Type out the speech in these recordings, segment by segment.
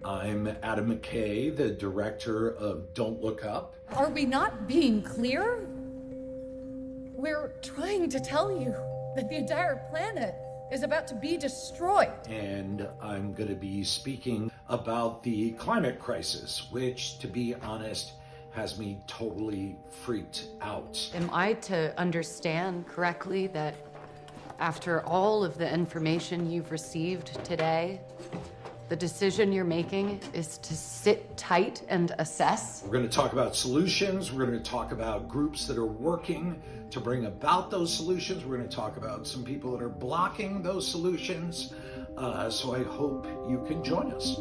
I'm Adam McKay, the director of Don't Look Up. Are we not being clear? We're trying to tell you that the entire planet is about to be destroyed. And I'm going to be speaking about the climate crisis, which, to be honest, has me totally freaked out. Am I to understand correctly that after all of the information you've received today, the decision you're making is to sit tight and assess? We're going to talk about solutions. We're going to talk about groups that are working to bring about those solutions. We're going to talk about some people that are blocking those solutions. So I hope you can join us.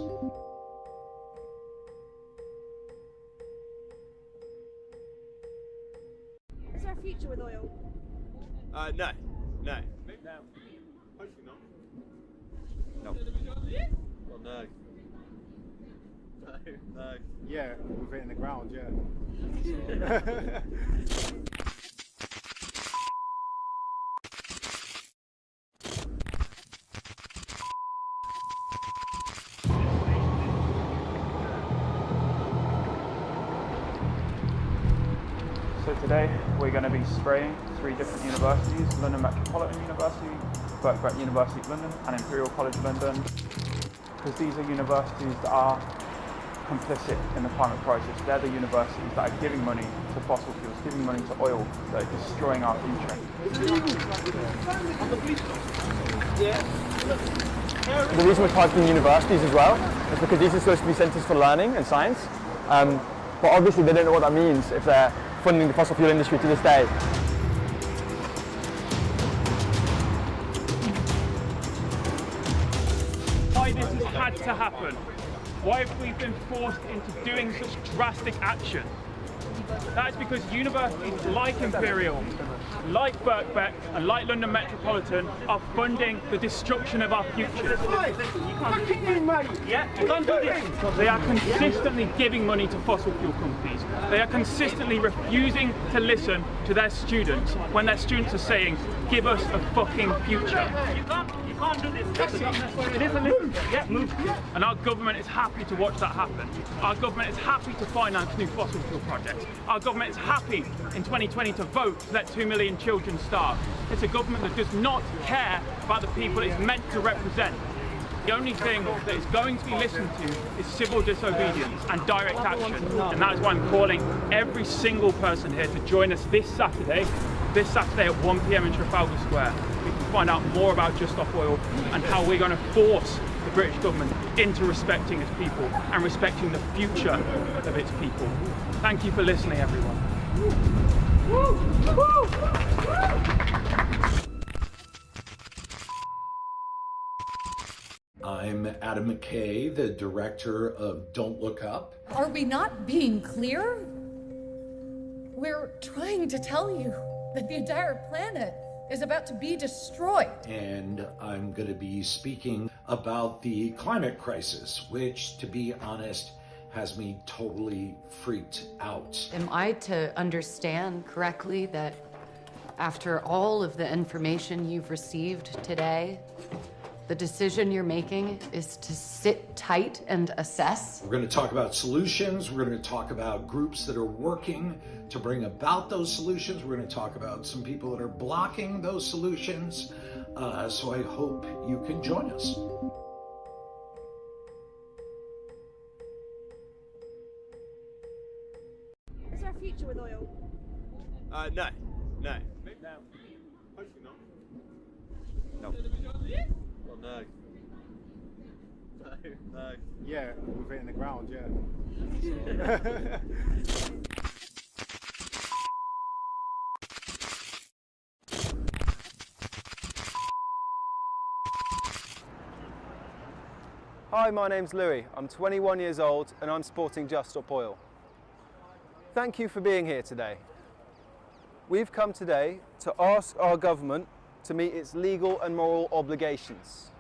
Is there a future with oil? No. No. No. Hopefully not. No. Well, no. No. Yeah, with it in the ground, yeah. So today we're going to be spraying 3 different universities: London Metropolitan University, Birkbeck University of London and Imperial College London, because these are universities that are complicit in the climate crisis. They're the universities that are giving money to fossil fuels, giving money to oil, that are destroying our future. The reason we're targeting universities as well is because these are supposed to be centres for learning and science, but obviously they don't know what that means if they're funding the fossil fuel industry to this day. Why this has had to happen? Why have we been forced into doing such drastic action? That is because universities like Imperial, like Birkbeck and like London Metropolitan are funding the destruction of our future. Yeah, you can't do this. They are consistently giving money to fossil fuel companies. They are consistently refusing to listen to their students when their students are saying, give us a fucking future. You can't do this. It is a listen. Yeah, move. And our government is happy to watch that happen. Our government is happy to finance new fossil fuel projects. Our government is happy in 2020 to vote to let 2 million children starve. It's a government that does not care about the people it's meant to represent. The only thing that is going to be listened to is civil disobedience and direct action. And that is why I'm calling every single person here to join us this Saturday at 1 PM in Trafalgar Square. We can find out more about Just Stop Oil and how we're going to force the British government into respecting its people and respecting the future of its people. Thank you for listening, everyone. I'm Adam McKay, the director of Don't Look Up. Are we not being clear? We're trying to tell you that the entire planet is about to be destroyed. And I'm going to be speaking about the climate crisis, which, to be honest, has me totally freaked out. Am I to understand correctly that after all of the information you've received today, the decision you're making is to sit tight and assess? We're going to talk about solutions. We're going to talk about groups that are working to bring about those solutions. We're going to talk about some people that are blocking those solutions. So I hope you can join us. Is there a future with oil? No. No. No. Hopefully not. No. Well, no. No. No. Yeah, with it in the ground, yeah. Hi, my name's Louis. I'm 21 years old and I'm supporting Just Stop Oil. Thank you for being here today. We've come today to ask our government to meet its legal and moral obligations.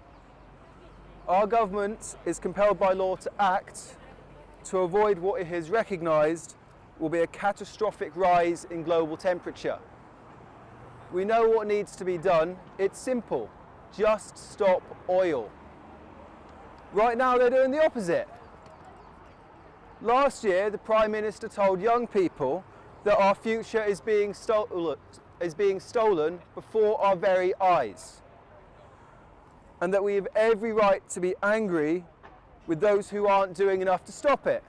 Our government is compelled by law to act to avoid what it has recognised will be a catastrophic rise in global temperature. We know what needs to be done. It's simple. Just stop oil. Right now they're doing the opposite. Last year, the Prime Minister told young people that our future is being stolen before our very eyes, and that we have every right to be angry with those who aren't doing enough to stop it.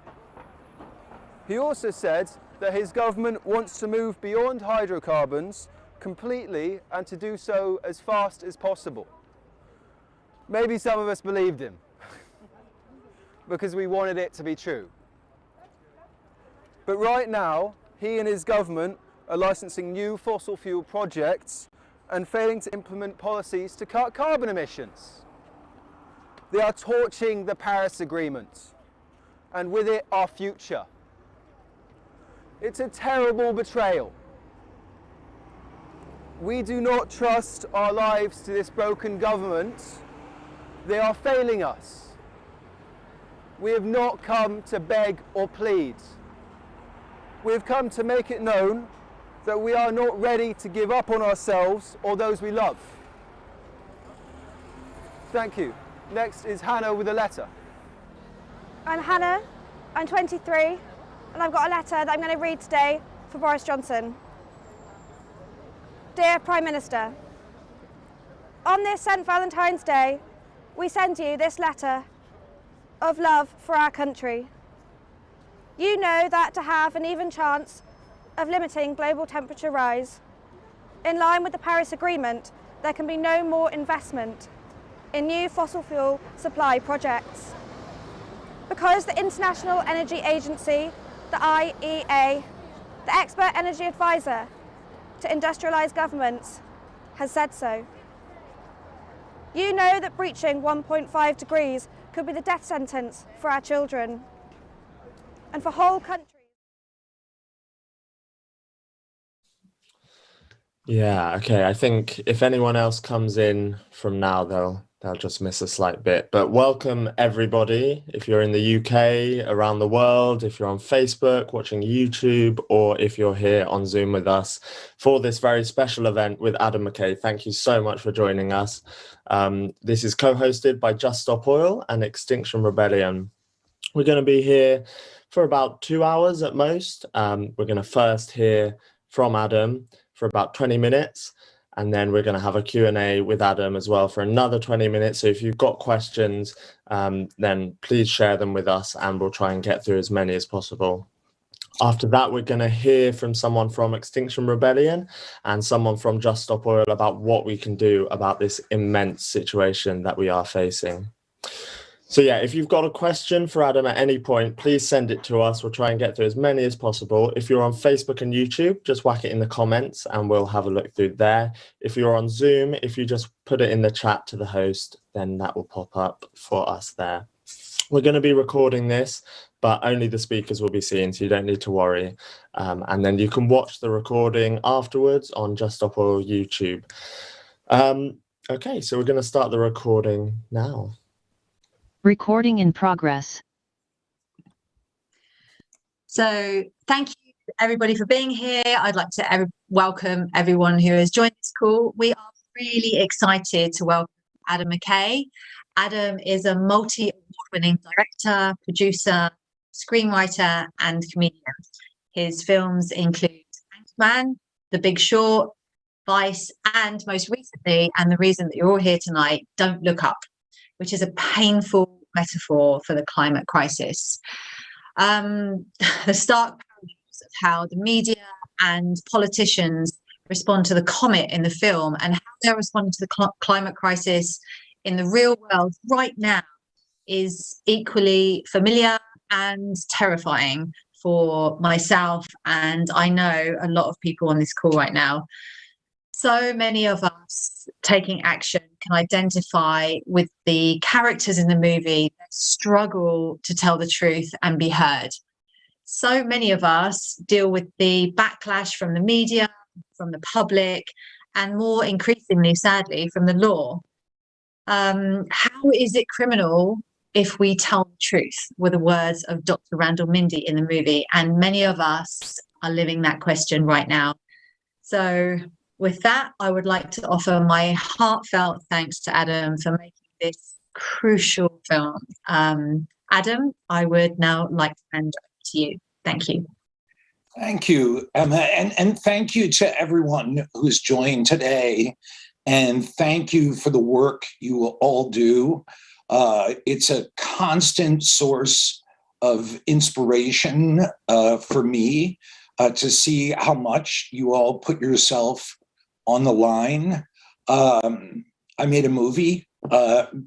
He also said that his government wants to move beyond hydrocarbons completely and to do so as fast as possible. Maybe some of us believed him because we wanted it to be true. But right now, he and his government are licensing new fossil fuel projects and failing to implement policies to cut carbon emissions. They are torching the Paris Agreement, and with it, our future. It's a terrible betrayal. We do not trust our lives to this broken government. They are failing us. We have not come to beg or plead. We have come to make it known that we are not ready to give up on ourselves or those we love. Thank you. Next is Hannah with a letter. I'm Hannah, I'm 23, and I've got a letter that I'm going to read today for Boris Johnson. Dear Prime Minister, on this St. Valentine's Day, we send you this letter of love for our country. You know that to have an even chance of limiting global temperature rise, in line with the Paris Agreement, there can be no more investment in new fossil fuel supply projects. Because the International Energy Agency, the IEA, the expert energy advisor to industrialised governments, has said so. You know that breaching 1.5 degrees could be the death sentence for our children and for whole countries. Yeah, okay. I think if anyone else comes in from now, they'll just miss a slight bit. But welcome everybody. If you're in the UK, around the world, if you're on Facebook, watching YouTube, or if you're here on Zoom with us for this very special event with Adam McKay. Thank you so much for joining us. This is co-hosted by Just Stop Oil and Extinction Rebellion. We're going to be here for about 2 hours at most. We're going to first hear from Adam for about 20 minutes, and then we're going to have a Q&A with Adam as well for another 20 minutes. So if you've got questions, then please share them with us and we'll try and get through as many as possible. After that, we're going to hear from someone from Extinction Rebellion and someone from Just Stop Oil about what we can do about this immense situation that we are facing. So yeah, if you've got a question for Adam at any point, please send it to us. We'll try and get through as many as possible. If you're on Facebook and YouTube, just whack it in the comments and we'll have a look through there. If you're on Zoom, if you just put it in the chat to the host, then that will pop up for us there. We're going to be recording this, but only the speakers will be seen, so you don't need to worry. And then you can watch the recording afterwards on Just Stop Oil YouTube. Okay, so we're going to start the recording now. Recording in progress. So thank you everybody for being here. I'd like to welcome everyone who has joined this call. We are really excited to welcome Adam McKay. Adam is a multi-award-winning director, producer, screenwriter, and comedian. His films include Anchorman, The Big Short, Vice, and most recently, and the reason that you're all here tonight, Don't Look Up, which is a painful metaphor for the climate crisis. The stark parallels of how the media and politicians respond to the comet in the film and how they're responding to the climate crisis in the real world right now is equally familiar and terrifying for myself, and I know a lot of people on this call right now. So many of us taking action can identify with the characters in the movie that struggle to tell the truth and be heard. So many of us deal with the backlash from the media, from the public, and more increasingly, sadly, from the law. How is it criminal if we tell the truth, were the words of Dr. Randall Mindy in the movie, and many of us are living that question right now. So with that, I would like to offer my heartfelt thanks to Adam for making this crucial film. And Adam, I would now like to hand over to you. Thank you. Thank you, Emma, and thank you to everyone who's joined today. And thank you for the work you all do. It's a constant source of inspiration for me to see how much you all put yourself on the line. I made a movie.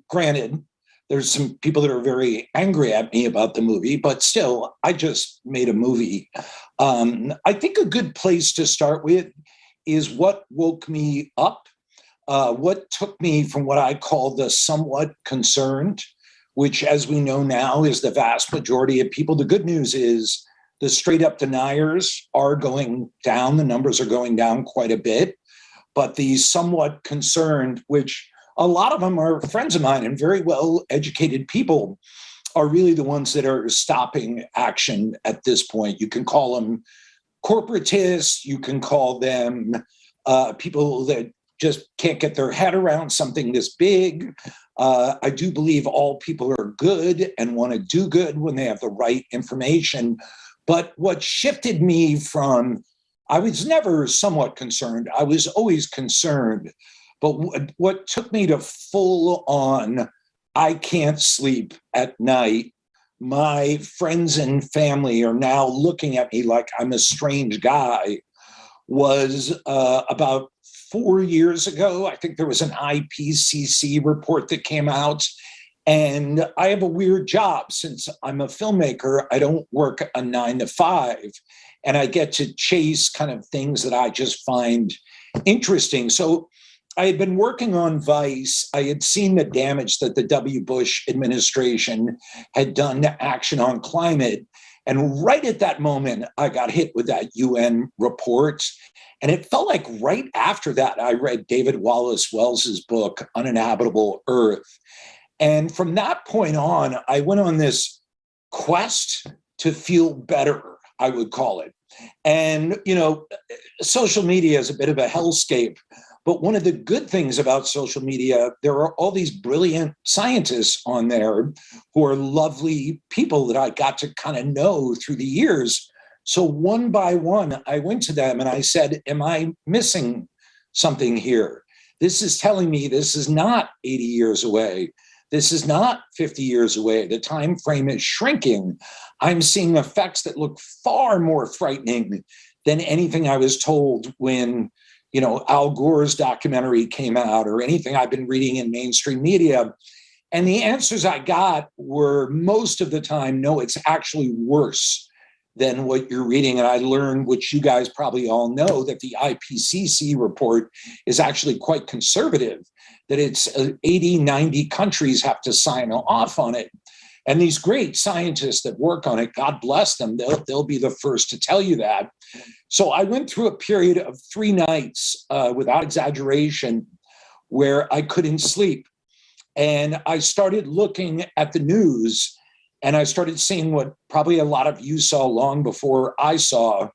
Granted, there's some people that are very angry at me about the movie, but still, I just made a movie. I think a good place to start with is what woke me up, what took me from what I call the somewhat concerned, which, as we know now, is the vast majority of people. The good news is the straight up deniers are going down. The numbers are going down quite a bit. But the somewhat concerned, which a lot of them are friends of mine and very well educated people, are really the ones that are stopping action at this point. You can call them corporatists, you can call them people that just can't get their head around something this big. I do believe all people are good and want to do good when they have the right information. But what shifted me from, I was never somewhat concerned, I was always concerned. But what took me to full on, I can't sleep at night. My friends and family are now looking at me like I'm a strange guy, was about 4 years ago. I think there was an IPCC report that came out. And I have a weird job. Since I'm a filmmaker, I don't work a 9 to 5. And I get to chase kind of things that I just find interesting. So I had been working on Vice. I had seen the damage that the W. Bush administration had done to action on climate. And right at that moment, I got hit with that UN report. And it felt like right after that, I read David Wallace Wells's book, Uninhabitable Earth. And from that point on, I went on this quest to feel better, I would call it. And, you know, social media is a bit of a hellscape. But one of the good things about social media, there are all these brilliant scientists on there who are lovely people that I got to kind of know through the years. So one by one, I went to them and I said, am I missing something here? This is telling me this is not 80 years away. This is not 50 years away. The time frame is shrinking. I'm seeing effects that look far more frightening than anything I was told when, you know, Al Gore's documentary came out or anything I've been reading in mainstream media. And the answers I got were most of the time, no, it's actually worse than what you're reading. And I learned, which you guys probably all know, that the IPCC report is actually quite conservative, that it's 80, 90 countries have to sign off on it. And these great scientists that work on it, God bless them, they'll be the first to tell you that. So I went through a period of 3 nights, without exaggeration, where I couldn't sleep. And I started looking at the news and I started seeing what probably a lot of you saw long before I saw,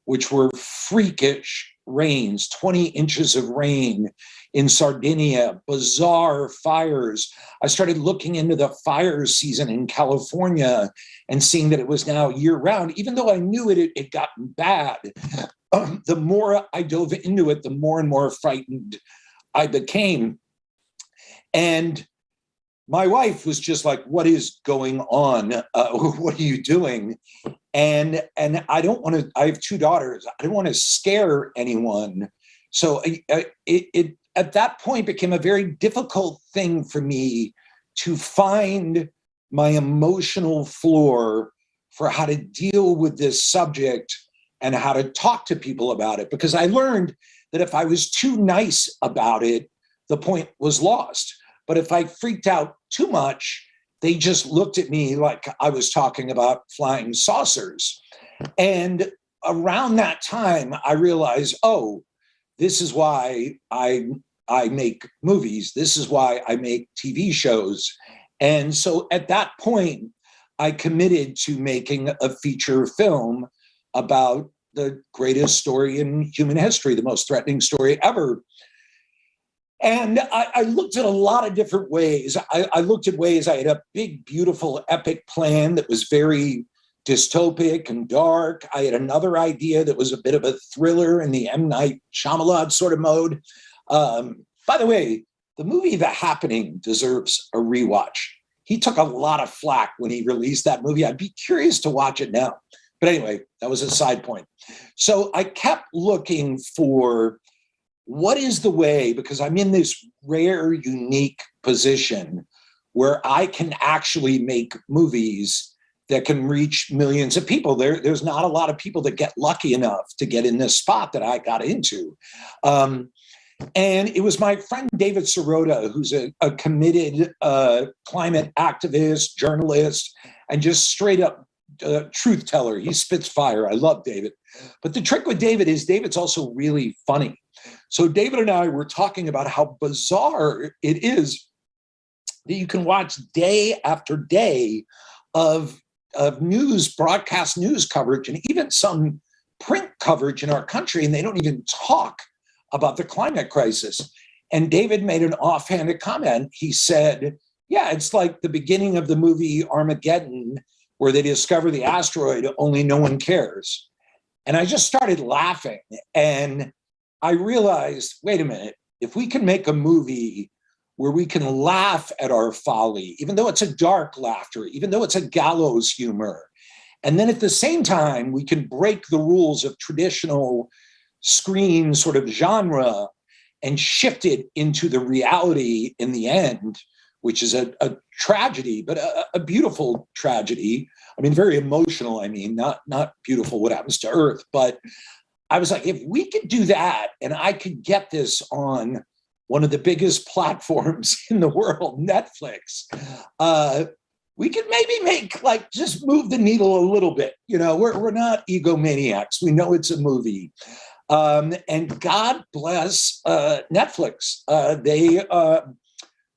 which were freakish rains, 20 inches of rain in Sardinia, bizarre fires. I started looking into the fire season in California and seeing that it was now year round, even though I knew it had gotten bad. The more I dove into it, the more and more frightened I became. And my wife was just like, what is going on? What are you doing? And I don't want to, I have 2 daughters. I don't want to scare anyone. So it at that point became a very difficult thing for me to find my emotional floor for how to deal with this subject and how to talk to people about it. Because I learned that if I was too nice about it, the point was lost. But if I freaked out too much, they just looked at me like I was talking about flying saucers. And around that time, I realized, oh, this is why I make movies. This is why I make TV shows. And so at that point, I committed to making a feature film about the greatest story in human history, the most threatening story ever. And I looked at a lot of different ways. I looked at ways. I had a big, beautiful, epic plan that was very dystopic and dark. I had another idea that was a bit of a thriller in the M. Night Shyamalan sort of mode. By the way, the movie The Happening deserves a rewatch. He took a lot of flack when he released that movie. I'd be curious to watch it now. But anyway, that was a side point. So I kept looking for what is the way, because I'm in this rare, unique position where I can actually make movies that can reach millions of people. There's not a lot of people that get lucky enough to get in this spot that I got into. And it was my friend David Sirota, who's a committed climate activist, journalist, and just straight up truth teller. He spits fire. I love David. But the trick with David is David's also really funny. So David and I were talking about how bizarre it is that you can watch day after day of news, broadcast news coverage, and even some print coverage in our country, and they don't even talk about the climate crisis. And David made an offhanded comment. He said, yeah, it's like the beginning of the movie Armageddon, where they discover the asteroid, only no one cares. And I just started laughing. And I realized, wait a minute, if we can make a movie where we can laugh at our folly, even though it's a dark laughter, even though it's a gallows humor, and then at the same time, we can break the rules of traditional screen sort of genre and shift it into the reality in the end, which is a tragedy, but a beautiful tragedy. I mean, very emotional, I mean, not beautiful what happens to Earth, but I was like, if we could do that and I could get this on one of the biggest platforms in the world, Netflix, we could maybe make, like, just move the needle a little bit. You know, we're not egomaniacs. We know it's a movie. And God bless Netflix.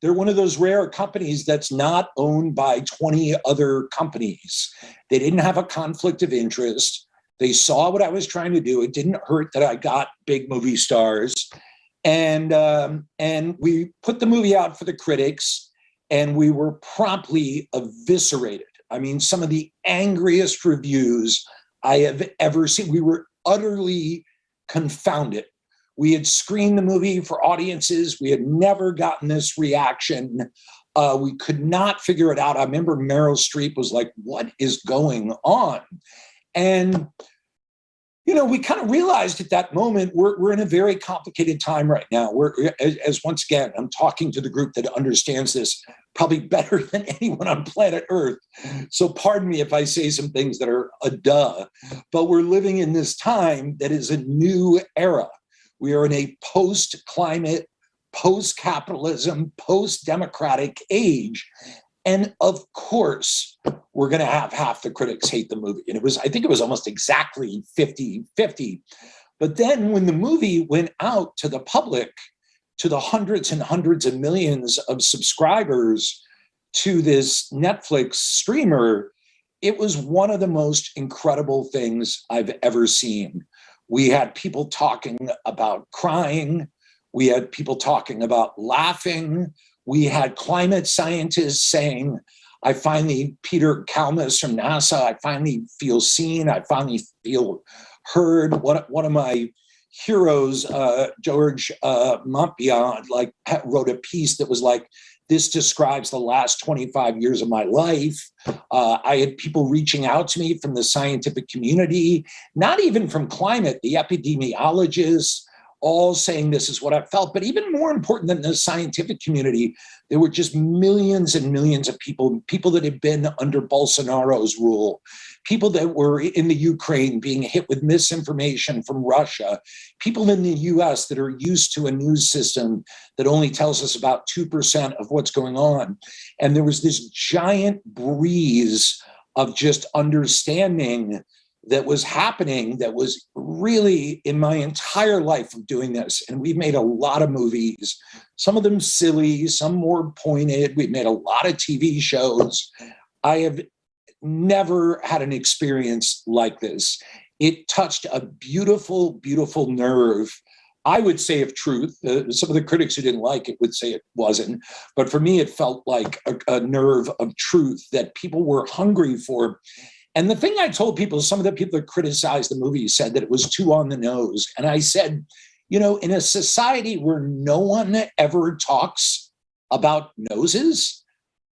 They're one of those rare companies that's not owned by 20 other companies. They didn't have a conflict of interest. They saw what I was trying to do. It didn't hurt that I got big movie stars. And we put the movie out for the critics, and we were promptly eviscerated. I mean, some of the angriest reviews I have ever seen. We were utterly confounded. We had screened the movie for audiences. We had never gotten this reaction. We could not figure it out. I remember Meryl Streep was like, what is going on? And, you know, we kind of realized at that moment, we're in a very complicated time right now. As once again, I'm talking to the group that understands this probably better than anyone on planet Earth. So pardon me if I say some things that are a duh, but we're living in this time that is a new era. We are in a post-climate, post-capitalism, post-democratic age. And of course, we're going to have half the critics hate the movie. And I think it was almost exactly 50-50. But then when the movie went out to the public, to the hundreds and hundreds of millions of subscribers to this Netflix streamer, it was one of the most incredible things I've ever seen. We had people talking about crying. We had people talking about laughing. We had climate scientists saying, I finally, Peter Kalmus from NASA, I finally feel seen. I finally feel heard. One of my heroes, George Montbiot, wrote a piece that was like, this describes the last 25 years of my life. I had people reaching out to me from the scientific community, not even from climate, the epidemiologists, all saying this is what I felt. But even more important than the scientific community, there were just millions and millions of people that had been under Bolsonaro's rule, people that were in the Ukraine being hit with misinformation from Russia, people in the US that are used to a news system that only tells us about 2% of what's going on. And there was this giant breeze of just understanding that was happening that was really in my entire life of doing this. And we've made a lot of movies, some of them silly, some more pointed. We've made a lot of TV shows. I have never had an experience like this. It touched a beautiful, beautiful nerve I would say of truth. Some of the critics who didn't like it would say it wasn't. But for me, it felt like a nerve of truth that people were hungry for. And the thing I told people, some of the people that criticized the movie said that it was too on the nose. And I said, you know, in a society where no one ever talks about noses,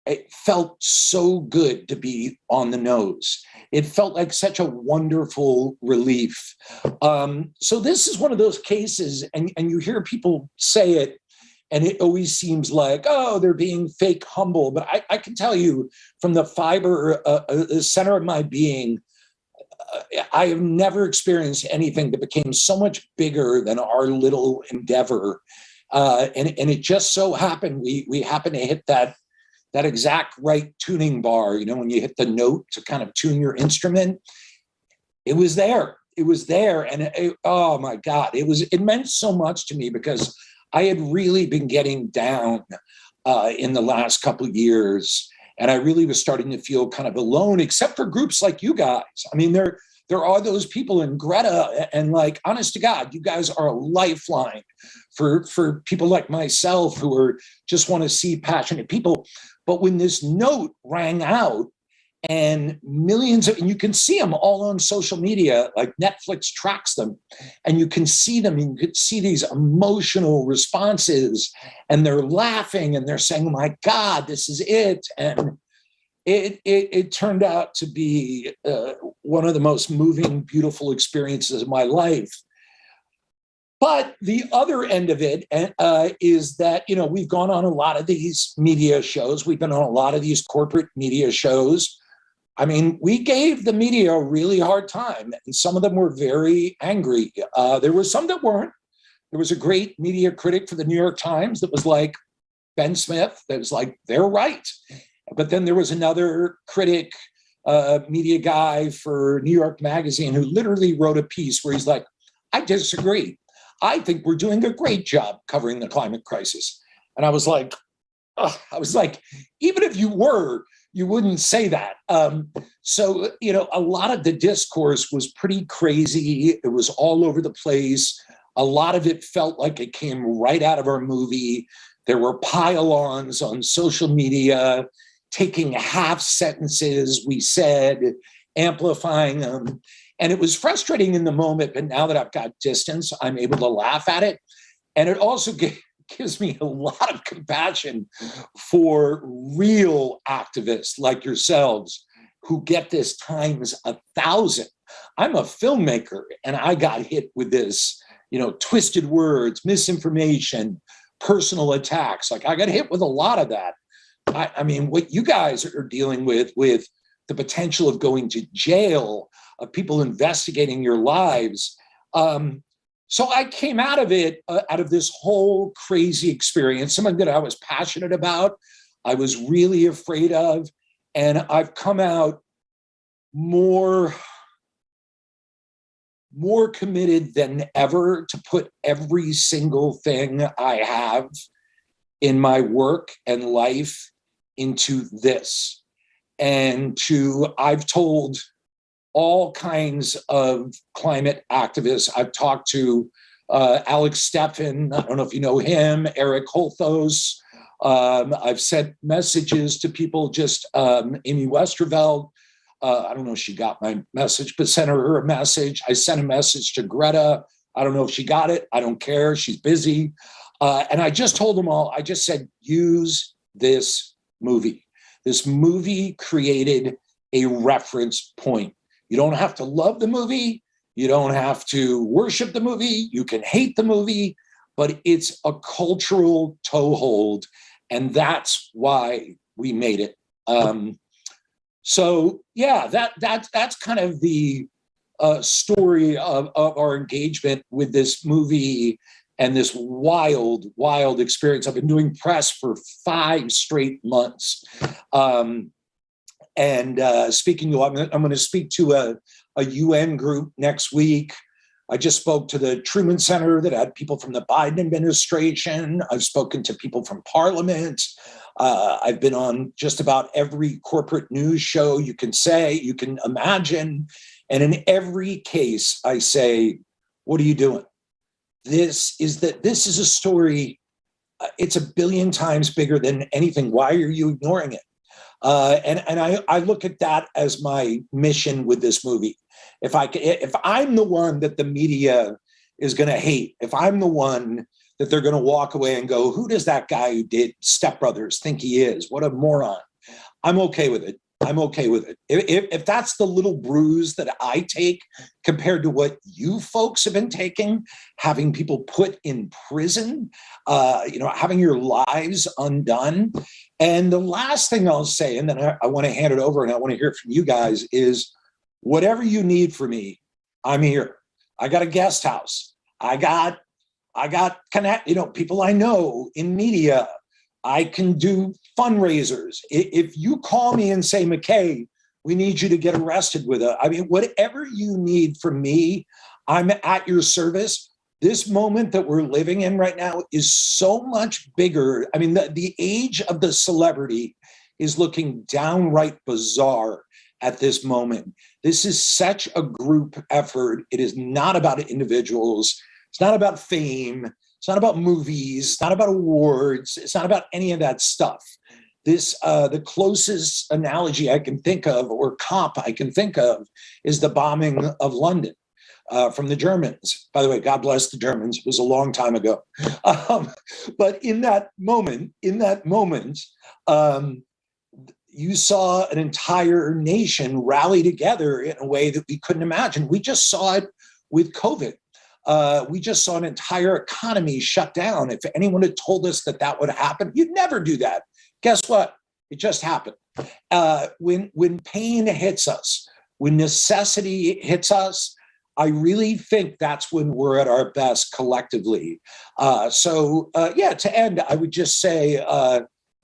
it felt so good to be on the nose. It felt like such a wonderful relief. So this is one of those cases, and you hear people say it, and it always seems like, oh, they're being fake humble. But I can tell you from the fiber, the center of my being, I have never experienced anything that became so much bigger than our little endeavor. And it just so happened, we happened to hit that exact right tuning bar, you know, when you hit the note to kind of tune your instrument. It was there. And oh my God, it meant so much to me because I had really been getting down in the last couple of years. And I really was starting to feel kind of alone, except for groups like you guys. I mean, there are those people in Greta, and like, honest to God, you guys are a lifeline for people like myself who just want to see passionate people. But when this note rang out, and millions of, and you can see them all on social media, like Netflix tracks them, and you can see them, and you could see these emotional responses, and they're laughing and they're saying, oh my God, this is it. And it turned out to be one of the most moving, beautiful experiences of my life. But the other end of it is that, you know, we've gone on a lot of these media shows. We've been on a lot of these corporate media shows. I mean, we gave the media a really hard time, and some of them were very angry. There were some that weren't. There was a great media critic for the New York Times that was like Ben Smith, that was like, they're right. But then there was another critic, media guy for New York Magazine, who literally wrote a piece where he's like, I disagree. I think we're doing a great job covering the climate crisis. And I was like, even if you were, you wouldn't say that. So, you know, a lot of the discourse was pretty crazy. It was all over the place. A lot of it felt like it came right out of our movie. There were pile-ons on social media, taking half sentences we said, amplifying them. And it was frustrating in the moment, but now that I've got distance, I'm able to laugh at it. And it also gives me a lot of compassion for real activists like yourselves who get this times 1,000. I'm a filmmaker, and I got hit with this, you know, twisted words, misinformation, personal attacks. Like, I got hit with a lot of that. I mean, what you guys are dealing with the potential of going to jail, of people investigating your lives. So I came out of it, out of this whole crazy experience, something that I was passionate about, I was really afraid of, and I've come out more committed than ever to put every single thing I have in my work and life into this. And I've told all kinds of climate activists. I've talked to Alex Steffen, I don't know if you know him, Eric Holthos. I've sent messages to people, just Amy Westerveld. I don't know if she got my message, but sent her a message. I sent a message to Greta. I don't know if she got it. I don't care. She's busy. And I just told them all, I just said, use this movie. This movie created a reference point. You don't have to love the movie. You don't have to worship the movie. You can hate the movie, but it's a cultural toehold, and that's why we made it. So yeah, that's kind of the story of our engagement with this movie and this wild, wild experience. I've been doing press for 5 straight months. Speaking to, I'm going to speak to a UN group next week. I just spoke to the Truman Center that had people from the Biden administration. I've spoken to people from Parliament. I've been on just about every corporate news show you can imagine. And in every case, I say, what are you doing? this is a story. It's a billion times bigger than anything. Why are you ignoring it? And I look at that as my mission with this movie. If I'm the one that the media is going to hate, if I'm the one that they're going to walk away and go, who does that guy who did Step Brothers think he is? What a moron. I'm okay with it. I'm okay with it. If that's the little bruise that I take compared to what you folks have been taking, having people put in prison, having your lives undone. And the last thing I'll say, and then I want to hand it over and I want to hear from you guys, is whatever you need from me, I'm here. I got a guest house. I got people I know in media. I can do fundraisers. If you call me and say, McKay, we need you to get arrested with it. I mean, whatever you need from me, I'm at your service. This moment that we're living in right now is so much bigger. I mean, the age of the celebrity is looking downright bizarre at this moment. This is such a group effort. It is not about individuals. It's not about fame. It's not about movies. It's not about awards. It's not about any of that stuff. The closest analogy I can think of, or comp I can think of, is the bombing of London from the Germans. By the way, God bless the Germans. It was a long time ago. But in that moment, you saw an entire nation rally together in a way that we couldn't imagine. We just saw it with COVID. We just saw an entire economy shut down. If anyone had told us that would happen, you'd never do that. Guess what? It just happened. When pain hits us, when necessity hits us, I really think that's when we're at our best collectively. To end, I would just say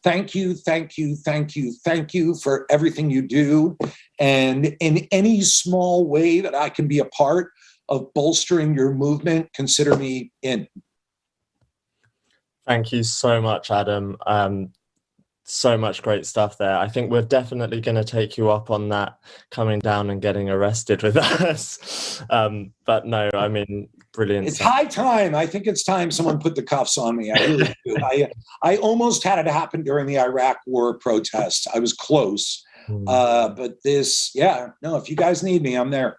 thank you for everything you do. And in any small way that I can be a part of bolstering your movement, consider me in. Thank you so much, Adam. So much great stuff there. I think we're definitely going to take you up on that, coming down and getting arrested with us. But no, I mean, brilliant. It's high time. I think it's time someone put the cuffs on me. I really do. I almost had it happen during the Iraq war protests. I was close. But if you guys need me, I'm there.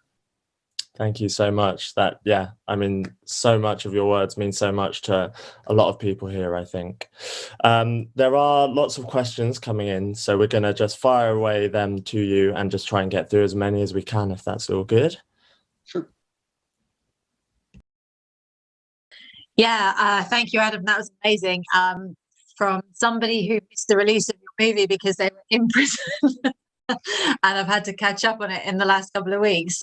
Thank you so much. So much of your words mean so much to a lot of people here, I think. There are lots of questions coming in, so we're going to just fire away them to you and just try and get through as many as we can, if that's all good. Sure. Yeah, thank you, Adam. That was amazing. From somebody who missed the release of your movie because they were in prison. And I've had to catch up on it in the last couple of weeks.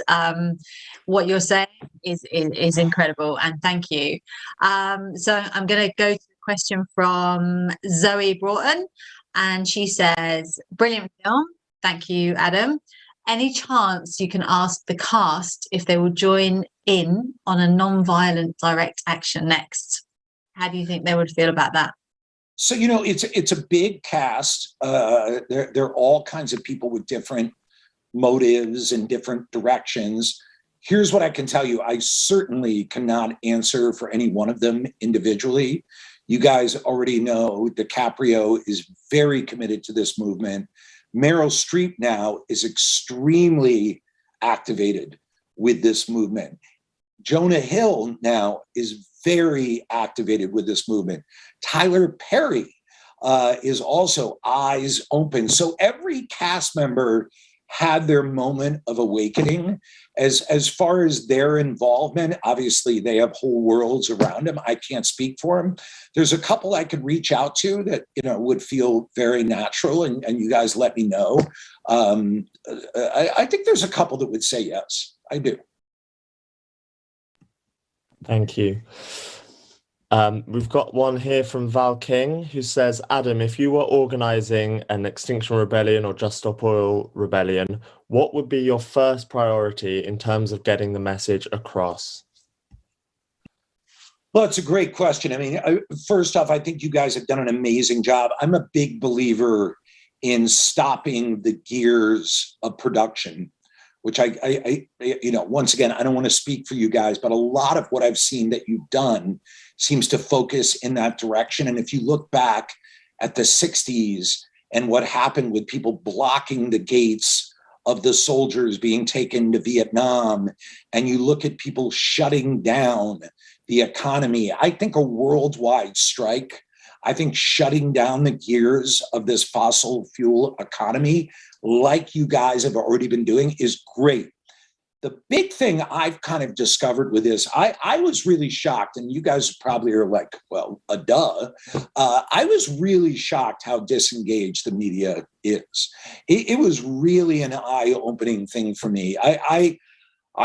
What you're saying is incredible, and thank you. So I'm going to go to a question from Zoe Broughton, and she says, brilliant film. Thank you, Adam. Any chance you can ask the cast if they will join in on a non-violent direct action next? How do you think they would feel about that? So, it's a big cast. There are all kinds of people with different motives and different directions. Here's what I can tell you. I certainly cannot answer for any one of them individually. You guys already know DiCaprio is very committed to this movement. Meryl Streep now is extremely activated with this movement. Jonah Hill now is very activated with this movement. Tyler Perry is also eyes open. So every cast member had their moment of awakening. As far as their involvement, obviously they have whole worlds around them. I can't speak for them. There's a couple I could reach out to that would feel very natural, and you guys let me know. I think there's a couple that would say yes. I do. Thank you. We've got one here from Val King who says, Adam, if you were organizing an Extinction Rebellion or Just Stop Oil rebellion, what would be your first priority in terms of getting the message across? Well, it's a great question. I mean, first off, I think you guys have done an amazing job. I'm a big believer in stopping the gears of production. which I once again, I don't want to speak for you guys, but a lot of what I've seen that you've done seems to focus in that direction. And if you look back at the 60s and what happened with people blocking the gates of the soldiers being taken to Vietnam, and you look at people shutting down the economy, I think a worldwide strike, I think shutting down the gears of this fossil fuel economy, like you guys have already been doing, is great. The big thing I've kind of discovered with this, I was really shocked, and you guys probably are like, well, duh. I was really shocked how disengaged the media is. It was really an eye-opening thing for me. I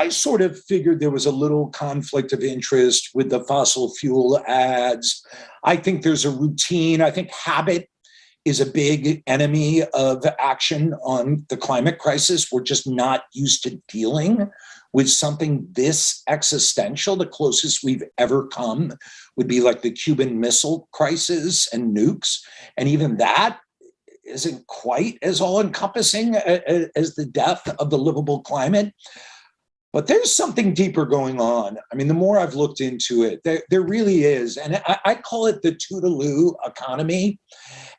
sort of figured there was a little conflict of interest with the fossil fuel ads. I think there's a routine. I think habit is a big enemy of action on the climate crisis. We're just not used to dealing with something this existential. The closest we've ever come would be like the Cuban Missile Crisis and nukes. And even that isn't quite as all-encompassing as the death of the livable climate. But there's something deeper going on. I mean, the more I've looked into it, there really is. And I call it the Toodaloo Economy.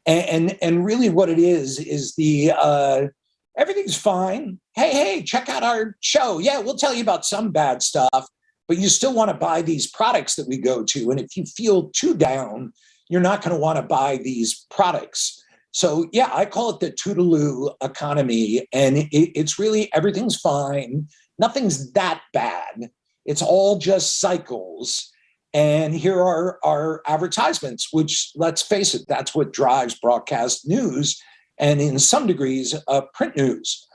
And really what it is the everything's fine. Hey, check out our show. Yeah, we'll tell you about some bad stuff, but you still want to buy these products that we go to. And if you feel too down, you're not going to want to buy these products. So yeah, I call it the Toodaloo Economy. And it's really everything's fine. Nothing's that bad. It's all just cycles. And here are our advertisements, which, let's face it, that's what drives broadcast news and in some degrees, print news.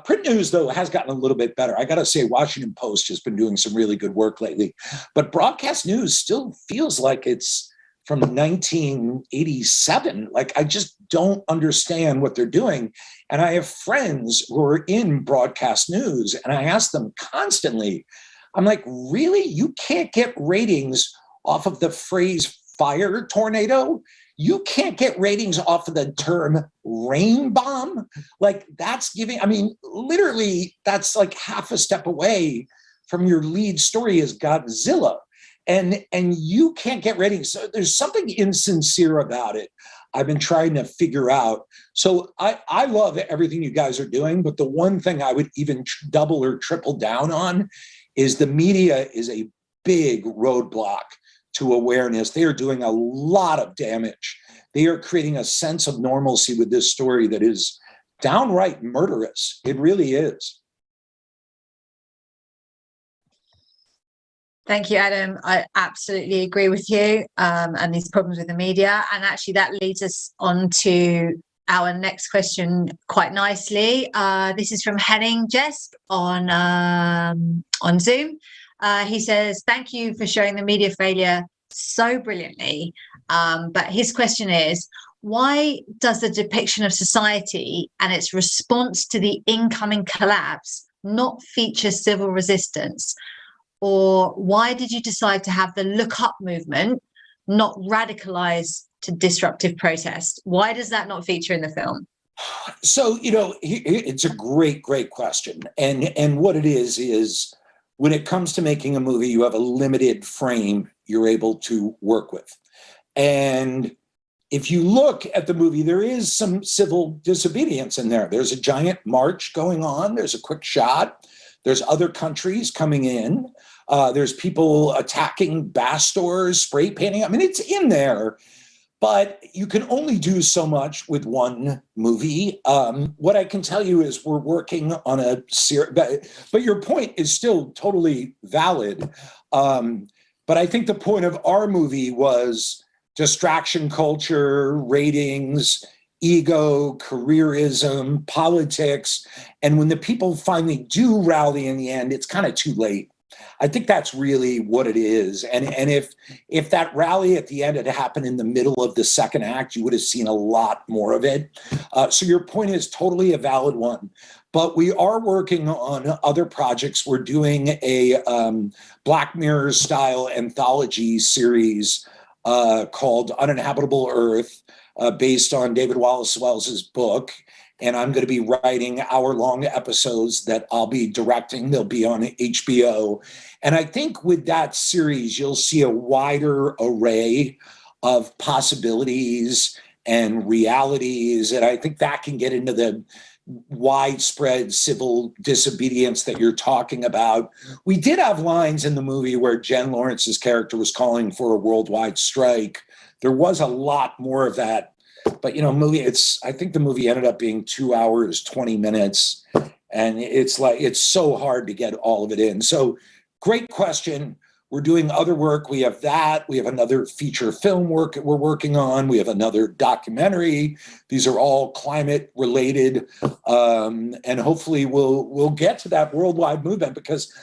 Print news, though, has gotten a little bit better. I got to say, Washington Post has been doing some really good work lately. But broadcast news still feels like it's from 1987. Like, I just don't understand what they're doing. And I have friends who are in broadcast news, and I ask them constantly, I'm like, really? You can't get ratings off of the phrase fire tornado? You can't get ratings off of the term rain bomb? Like, that's giving, I mean, literally, that's like half a step away from your lead story is Godzilla. And you can't get ratings. So there's something insincere about it. I've been trying to figure out. So I love everything you guys are doing, but the one thing I would even double or triple down on is the media is a big roadblock to awareness. They are doing a lot of damage. They are creating a sense of normalcy with this story that is downright murderous. It really is. Thank you, Adam. I absolutely agree with you and these problems with the media. And actually that leads us on to our next question quite nicely. This is from Henning Jesp on Zoom. He says, thank you for showing the media failure so brilliantly. But his question is, why does the depiction of society and its response to the incoming collapse not feature civil resistance? Or why did you decide to have the Look Up movement not radicalize to disruptive protest? Why does that not feature in the film? So, it's a great question. And what it is when it comes to making a movie, you have a limited frame you're able to work with. And if you look at the movie, there is some civil disobedience in there. There's a giant march going on. There's a quick shot. There's other countries coming in. There's people attacking bass stores, spray painting. I mean, it's in there, but you can only do so much with one movie. What I can tell you is we're working on a series, but your point is still totally valid. But I think the point of our movie was distraction culture, ratings, ego, careerism, politics. And when the people finally do rally in the end, it's kind of too late. I think that's really what it is. And if that rally at the end had happened in the middle of the second act, you would have seen a lot more of it. So your point is totally a valid one. But we are working on other projects. We're doing a Black Mirror style anthology series called Uninhabitable Earth, based on David Wallace Wells's book. and I'm going to be writing hour-long episodes that I'll be directing. They'll be on HBO. And I think with that series, you'll see a wider array of possibilities and realities. And I think that can get into the widespread civil disobedience that you're talking about. We did have lines in the movie where Jen Lawrence's character was calling for a worldwide strike. There was a lot more of that. But, you know, I think the movie ended up being 2 hours, 20 minutes. And it's so hard to get all of it in. So great question. We're doing other work. We have that. We have another feature film work we're working on. We have another documentary. These are all climate related. And hopefully we'll get to that worldwide movement, because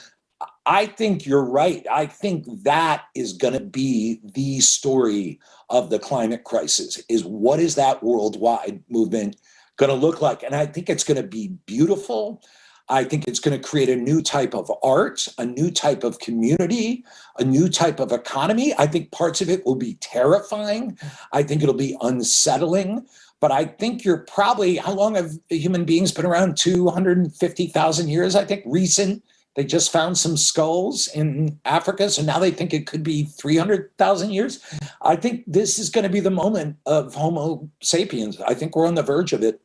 I think you're right. I think that is going to be the story of the climate crisis, is what is that worldwide movement going to look like? And I think it's going to be beautiful. I think it's going to create a new type of art, a new type of community, a new type of economy. I think parts of it will be terrifying. I think it'll be unsettling. But I think you're probably, how long have human beings been around? 250,000 years, I think, recent. They just found some skulls in Africa, so now they think it could be 300,000 years. I think this is going to be the moment of Homo sapiens. I think we're on the verge of it.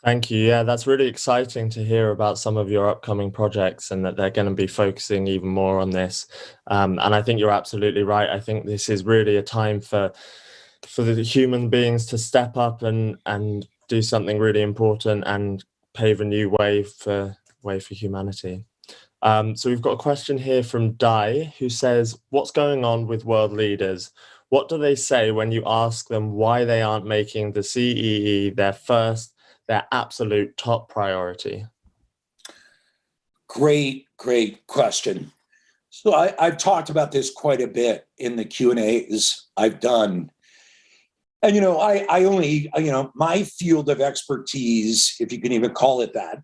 Thank you. Yeah, that's really exciting to hear about some of your upcoming projects, and that they're going to be focusing even more on this. And I think you're absolutely right. I think this is really a time for the human beings to step up and do something really important and pave a new way for humanity. So we've got a question here from Dai, who says, what's going on with world leaders? What do they say when you ask them why they aren't making the CEE their absolute top priority? Great question. So I've talked about this quite a bit in the Q&As I've done. And, you know, I only, you know, my field of expertise, if you can even call it that,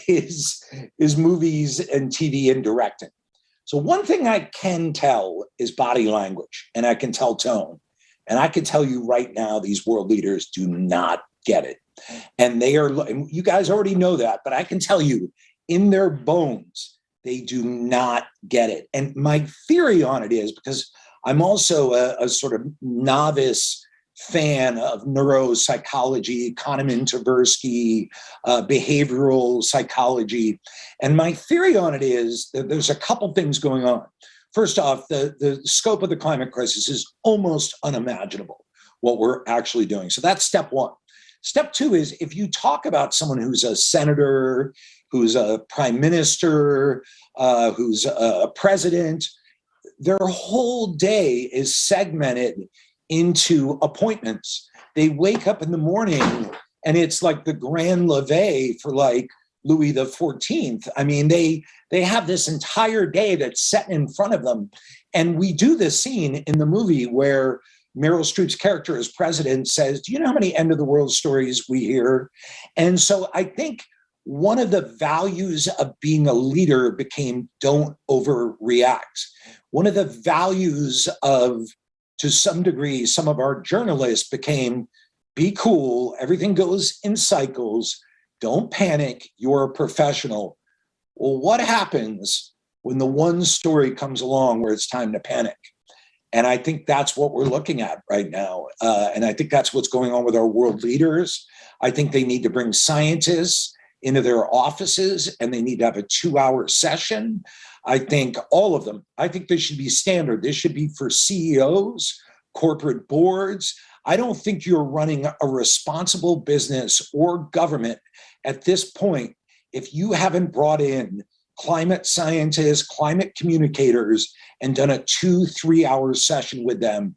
is movies and TV and directing. So one thing I can tell is body language, and I can tell tone. And I can tell you right now, these world leaders do not get it. And you guys already know that, but I can tell you in their bones, they do not get it. And my theory on it is, because I'm also a sort of novice fan of neuropsychology, Kahneman, Tversky, behavioral psychology. And my theory on it is that there's a couple things going on. First off, the scope of the climate crisis is almost unimaginable, what we're actually doing. So that's step one. Step two is, if you talk about someone who's a senator, who's a prime minister, who's a president, their whole day is segmented into appointments. They wake up in the morning and it's like the grand levee for like Louis XIV. I mean, they have this entire day that's set in front of them. And we do this scene in the movie where Meryl Streep's character as president says, do you know how many end of the world stories we hear? And so I think one of the values of being a leader became don't overreact. One of the values of, to some degree, some of our journalists became be cool, everything goes in cycles, don't panic, you're a professional. Well, what happens when the one story comes along where it's time to panic? And I think that's what we're looking at right now. And I think that's what's going on with our world leaders. I think they need to bring scientists into their offices, and they need to have a 2-hour session. I think all of them, I think this should be standard. This should be for CEOs, corporate boards. I don't think you're running a responsible business or government at this point if you haven't brought in climate scientists, climate communicators, and done a 2-3 hour session with them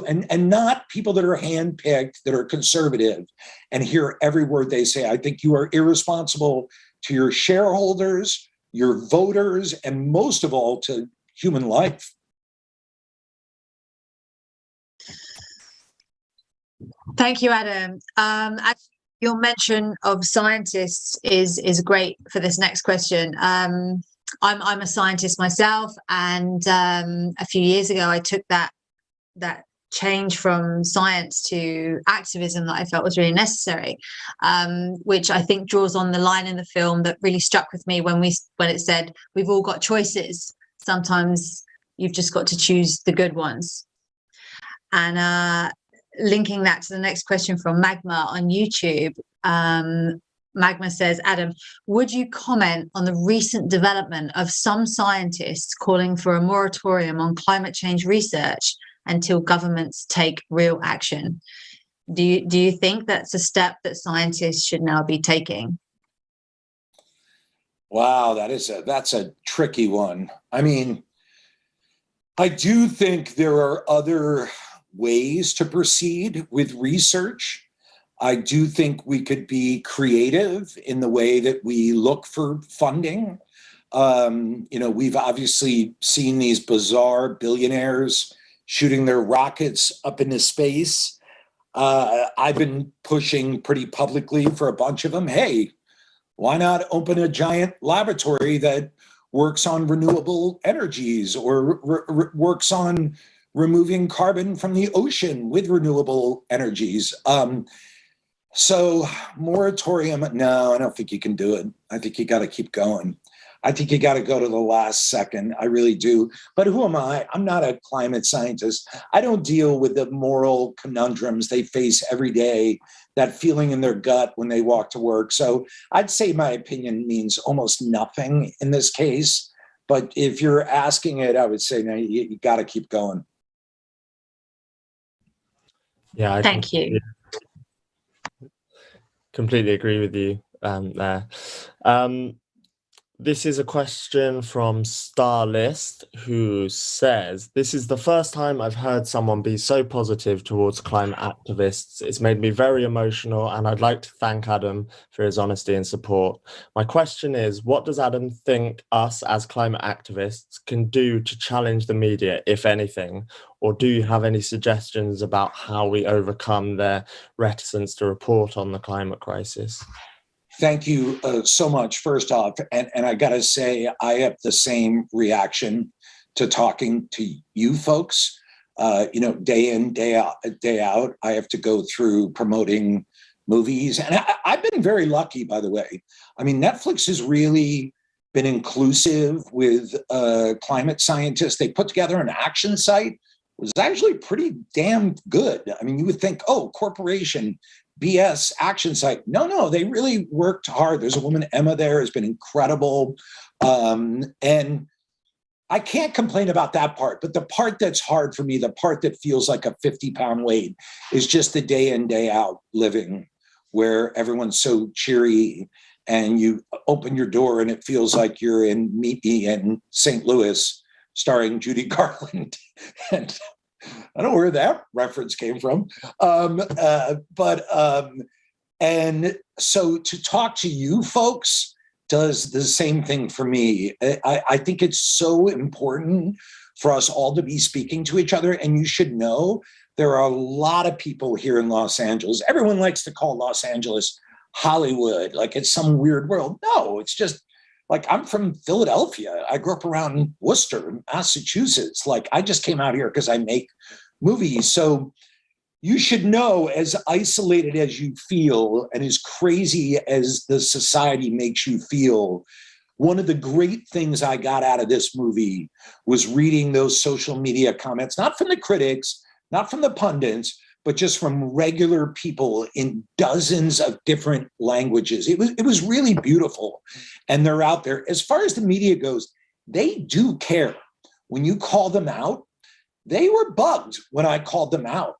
and not people that are handpicked, that are conservative, and hear every word they say. I think you are irresponsible to your shareholders, your voters, and most of all to human life. Thank you, Adam. Actually, your mention of scientists is great for this next question. I'm a scientist myself, and a few years ago I took that change from science to activism that I felt was really necessary, which I think draws on the line in the film that really struck with me when it said, we've all got choices. Sometimes you've just got to choose the good ones. And linking that to the next question from Magma on YouTube, Magma says, Adam, would you comment on the recent development of some scientists calling for a moratorium on climate change research until governments take real action? Do you think that's a step that scientists should now be taking? Wow, that's a tricky one. I mean, I do think there are other ways to proceed with research. I do think we could be creative in the way that we look for funding. We've obviously seen these bizarre billionaires shooting their rockets up into space. I've been pushing pretty publicly for a bunch of them. Hey, why not open a giant laboratory that works on renewable energies or works on removing carbon from the ocean with renewable energies? So moratorium, no, I don't think you can do it. I think you got to keep going. I think you got to go to the last second. I really do. But who am I? I'm not a climate scientist. I don't deal with the moral conundrums they face every day, that feeling in their gut when they walk to work. So I'd say my opinion means almost nothing in this case. But if you're asking it, I would say, no, you got to keep going. Yeah, Thank you. Completely agree with you there. This is a question from Starlist, who says, this is the first time I've heard someone be so positive towards climate activists. It's made me very emotional, and I'd like to thank Adam for his honesty and support. My question is, what does Adam think us as climate activists can do to challenge the media, if anything? Or do you have any suggestions about how we overcome their reticence to report on the climate crisis? Thank you so much, first off. And I got to say, I have the same reaction to talking to you folks. Day in, day out, I have to go through promoting movies. And I've been very lucky, by the way. I mean, Netflix has really been inclusive with climate scientists. They put together an action site. It was actually pretty damn good. I mean, you would think, oh, corporation, BS action site. No, they really worked hard. There's a woman, Emma, there has been incredible. And I can't complain about that part, but the part that's hard for me, the part that feels like a 50-pound weight, is just the day in, day out living where everyone's so cheery and you open your door and it feels like you're in Meet Me in St. Louis starring Judy Garland. And I don't know where that reference came from. And so to talk to you folks does the same thing for me. I think it's so important for us all to be speaking to each other. And you should know there are a lot of people here in Los Angeles. Everyone likes to call Los Angeles Hollywood, like it's some weird world. No, it's just like, I'm from Philadelphia. I grew up around Worcester, Massachusetts. Like, I just came out here because I make movies. So you should know, as isolated as you feel and as crazy as the society makes you feel, one of the great things I got out of this movie was reading those social media comments, not from the critics, not from the pundits, but just from regular people in dozens of different languages. It was really beautiful. And they're out there. As far as the media goes, they do care. When you call them out, they were bugged when I called them out.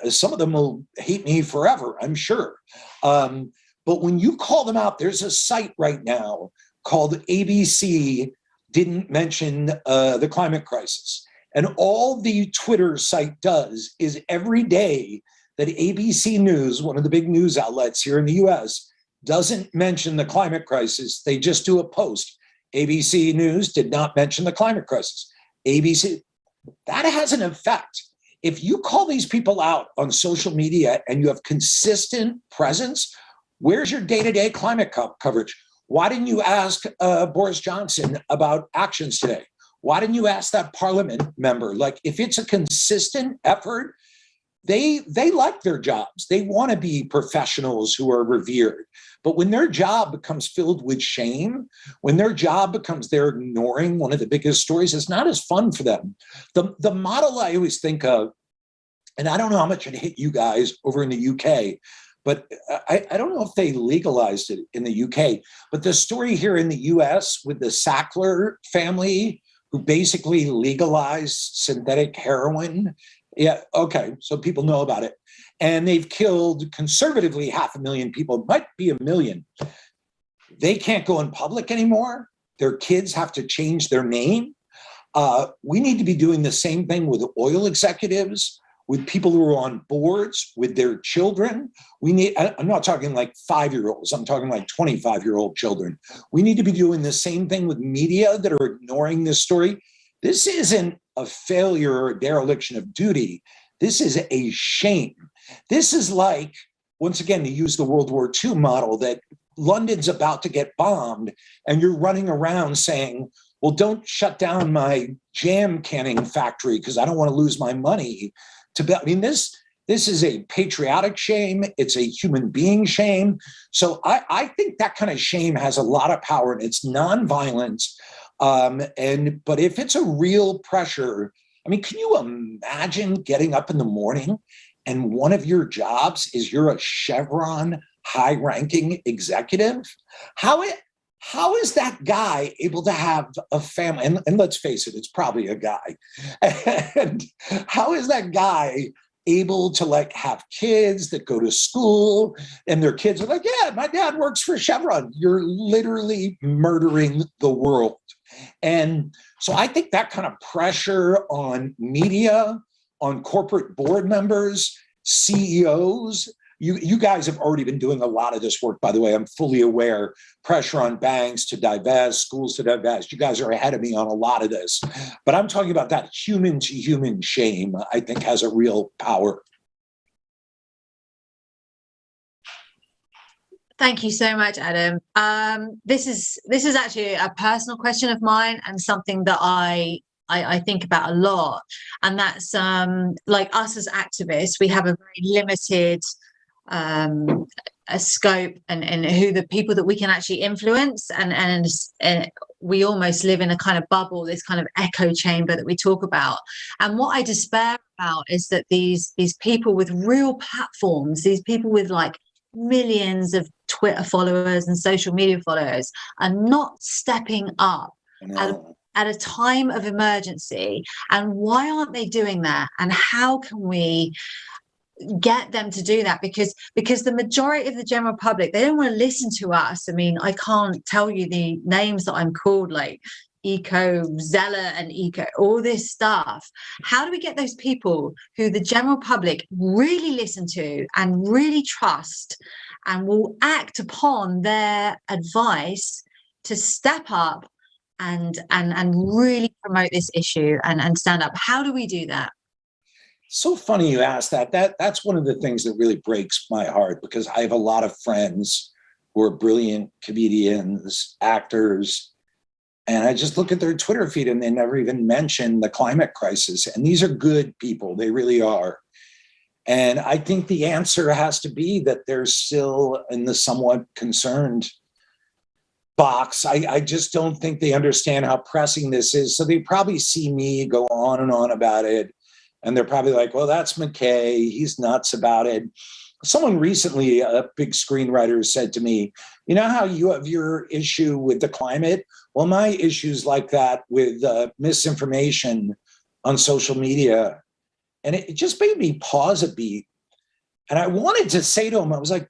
Some of them will hate me forever, I'm sure. But when you call them out, there's a site right now called ABC Didn't Mention the Climate Crisis. And all the Twitter site does is every day that ABC News, one of the big news outlets here in the US, doesn't mention the climate crisis, they just do a post. ABC News did not mention the climate crisis. ABC, that has an effect. If you call these people out on social media and you have consistent presence, where's your day-to-day climate coverage? Why didn't you ask Boris Johnson about actions today? Why didn't you ask that parliament member? Like, if it's a consistent effort, they like their jobs. They want to be professionals who are revered. But when their job becomes filled with shame, when their job becomes they're ignoring one of the biggest stories, it's not as fun for them. The model I always think of, and I don't know how much it hit you guys over in the UK, but I don't know if they legalized it in the UK, but the story here in the US with the Sackler family, who basically legalized synthetic heroin. Yeah, okay, so people know about it. And they've killed conservatively 500,000 people, might be 1 million. They can't go in public anymore. Their kids have to change their name. We need to be doing the same thing with oil executives, with people who are on boards, with their children. I'm not talking like 5-year-olds, I'm talking like 25-year-old children. We need to be doing the same thing with media that are ignoring this story. This isn't a failure or a dereliction of duty. This is a shame. This is like, once again, to use the World War II model, that London's about to get bombed and you're running around saying, well, don't shut down my jam canning factory because I don't want to lose my money. I mean, this is a patriotic shame. It's a human being shame. So I think that kind of shame has a lot of power, and it's nonviolent. But if it's a real pressure, I mean, can you imagine getting up in the morning and one of your jobs is you're a Chevron high-ranking executive? How is that guy able to have a family? And let's face it, it's probably a guy. And how is that guy able to like have kids that go to school and their kids are like, yeah, my dad works for Chevron? You're literally murdering the world. And so I think that kind of pressure on media, on corporate board members, CEOs, you guys have already been doing a lot of this work, by the way. I'm fully aware. Pressure on banks to divest, schools to divest. You guys are ahead of me on a lot of this. But I'm talking about that human to human shame, I think has a real power. Thank you so much, Adam. This is actually a personal question of mine and something that I think about a lot. And that's like us as activists, we have a very limited a scope and who the people that we can actually influence, and we almost live in a kind of bubble, this kind of echo chamber that we talk about. And what I despair about is that these people with real platforms, these people with like millions of Twitter followers and social media followers, are not stepping up at a time of emergency. And why aren't they doing that? And how can we get them to do that? Because the majority of the general public, they don't want to listen to us. I mean, I can't tell you the names that I'm called, like eco zealot and eco all this stuff. How do we get those people who the general public really listen to and really trust and will act upon their advice to step up and really promote this issue and stand up? How do we do that? So funny you asked that. That's one of the things that really breaks my heart, because I have a lot of friends who are brilliant comedians, actors, and I just look at their Twitter feed and they never even mention the climate crisis. And these are good people, they really are. And I think the answer has to be that they're still in the somewhat concerned box. I just don't think they understand how pressing this is. So they probably see me go on and on about it. And they're probably like, well, that's McKay. He's nuts about it. Someone recently, a big screenwriter, said to me, you know how you have your issue with the climate? Well, my issue's like that with misinformation on social media. And it just made me pause a beat. And I wanted to say to him, I was like,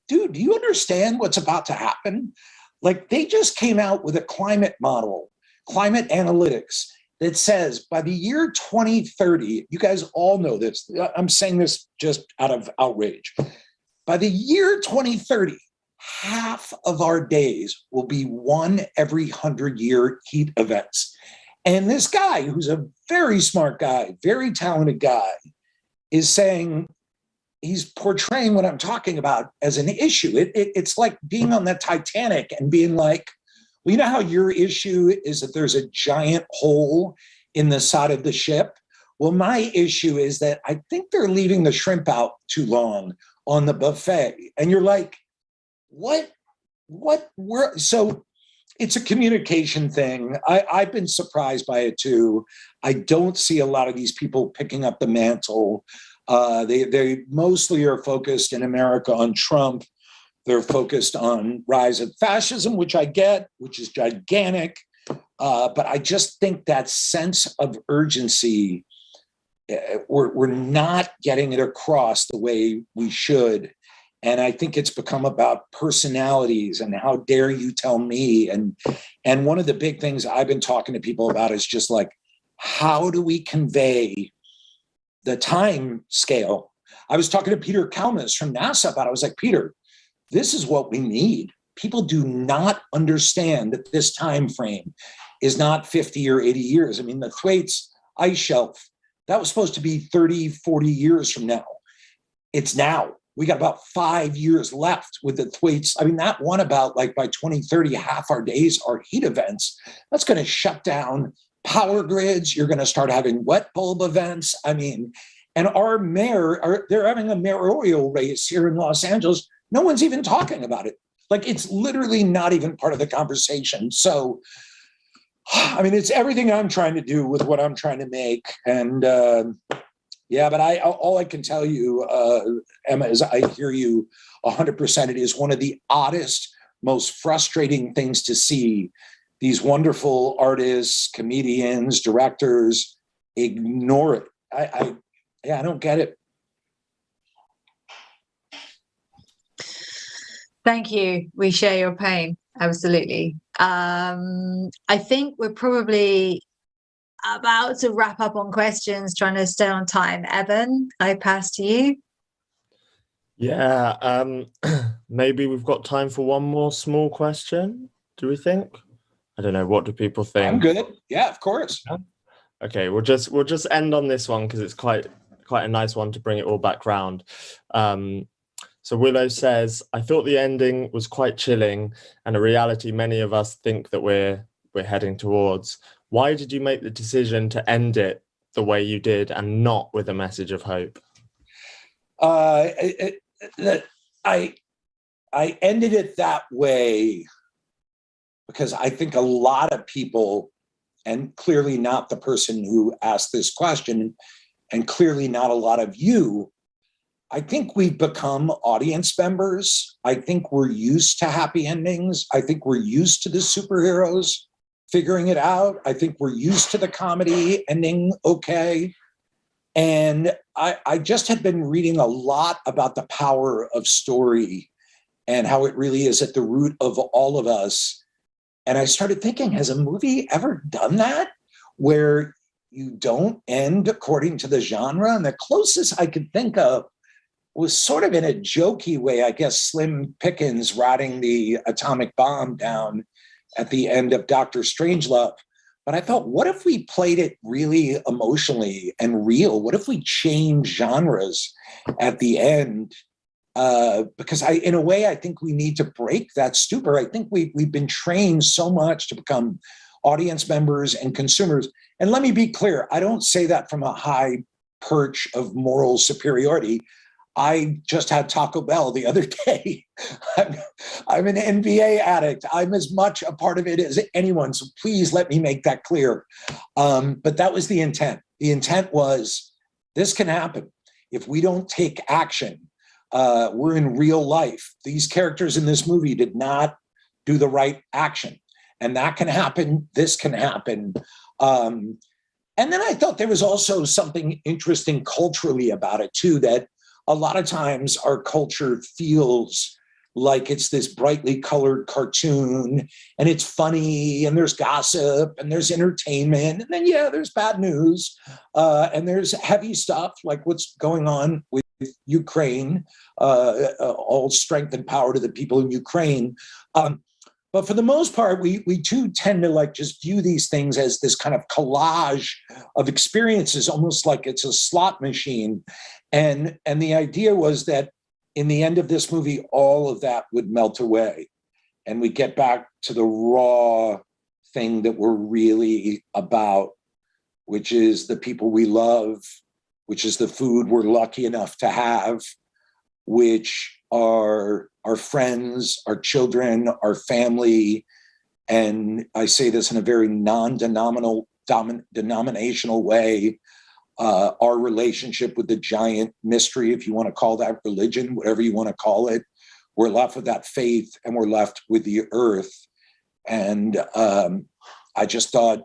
dude, do you understand what's about to happen? Like, they just came out with a climate model, climate analytics, that says by the year 2030, you guys all know this, I'm saying this just out of outrage. By the year 2030, half of our days will be one every 100-year heat events. And this guy, who's a very smart guy, very talented guy, is saying, he's portraying what I'm talking about as an issue. It's like being on the Titanic and being like, Well, you know how your issue is that there's a giant hole in the side of the ship? Well, my issue is that I think they're leaving the shrimp out too long on the buffet. And you're like, so it's a communication thing. I've been surprised by it too. I don't see a lot of these people picking up the mantle. They mostly are focused in America on Trump. They're focused on rise of fascism, which I get, which is gigantic. But I just think that sense of urgency, we're not getting it across the way we should. And I think it's become about personalities and how dare you tell me. And one of the big things I've been talking to people about is just like, how do we convey the time scale? I was talking to Peter Kalmus from NASA about it. I was like, Peter, this is what we need. People do not understand that this time frame is not 50 or 80 years. I mean, the Thwaites ice shelf, that was supposed to be 30, 40 years from now. It's now. We got about 5 years left with the Thwaites. I mean, that one about like by 2030, half our days are heat events. That's going to shut down power grids. You're going to start having wet bulb events. I mean, and our mayor, they're having a mayoral race here in Los Angeles. No one's even talking about it. Like, it's literally not even part of the conversation. So, I mean, it's everything I'm trying to do with what I'm trying to make. And yeah, but all I can tell you, Emma, is I hear you 100%. It is one of the oddest, most frustrating things to see these wonderful artists, comedians, directors ignore it. I don't get it. Thank you. We share your pain. Absolutely. I think we're probably about to wrap up on questions, trying to stay on time. Evan, I pass to you. Yeah, maybe we've got time for one more small question. Do we think? I don't know. What do people think? I'm good. Yeah, of course. Yeah. Okay, we'll just end on this one because it's quite a nice one to bring it all back round. So Willow says, I thought the ending was quite chilling and a reality many of us think that we're heading towards. Why did you make the decision to end it the way you did and not with a message of hope? I ended it that way because I think a lot of people, and clearly not the person who asked this question, and clearly not a lot of you, I think we've become audience members. I think we're used to happy endings. I think we're used to the superheroes figuring it out. I think we're used to the comedy ending okay. And I just had been reading a lot about the power of story and how it really is at the root of all of us. And I started thinking, has a movie ever done that? Where you don't end according to the genre? And the closest I could think of was sort of in a jokey way, I guess, Slim Pickens riding the atomic bomb down at the end of Dr. Strangelove. But I thought, what if we played it really emotionally and real? What if we changed genres at the end? Because in a way, I think we need to break that stupor. I think we've been trained so much to become audience members and consumers. And let me be clear, I don't say that from a high perch of moral superiority. I just had Taco Bell the other day. I'm an NBA addict. I'm as much a part of it as anyone. So please let me make that clear. But that was the intent. The intent was this can happen if we don't take action. We're in real life. These characters in this movie did not do the right action. And that can happen. This can happen. And then I thought there was also something interesting culturally about it too, that a lot of times our culture feels like it's this brightly colored cartoon and it's funny and there's gossip and there's entertainment. And then, yeah, there's bad news and there's heavy stuff like what's going on with Ukraine, all strength and power to the people in Ukraine. But for the most part, we too tend to like just view these things as this kind of collage of experiences, almost like it's a slot machine. And the idea was that in the end of this movie, all of that would melt away. and we get back to the raw thing that we're really about, which is the people we love, which is the food we're lucky enough to have, which are our friends, our children, our family. And I say this in a very non-denominational way, our relationship with the giant mystery, if you want to call that religion, whatever you want to call it. We're left with that faith, and we're left with the earth. And I just thought,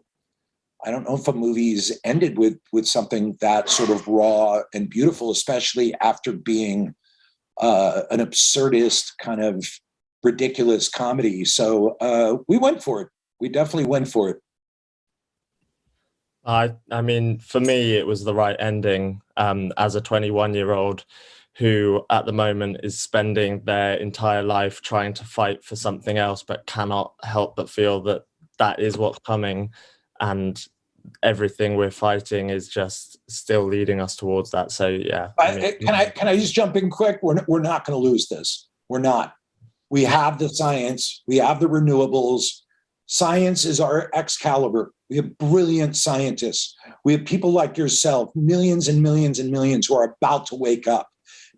I don't know if a movie's ended with something that sort of raw and beautiful, especially after being an absurdist kind of ridiculous comedy. So we went for it. We definitely went for it. I mean, for me, it was the right ending. As a 21-year-old who at the moment is spending their entire life trying to fight for something else, but cannot help but feel that that is what's coming, and everything we're fighting is just still leading us towards that. So yeah. Can I just jump in quick? We're not going to lose this. We're not. We have the science. We have the renewables. Science is our Excalibur. We have brilliant scientists. We have people like yourself, millions and millions and millions who are about to wake up.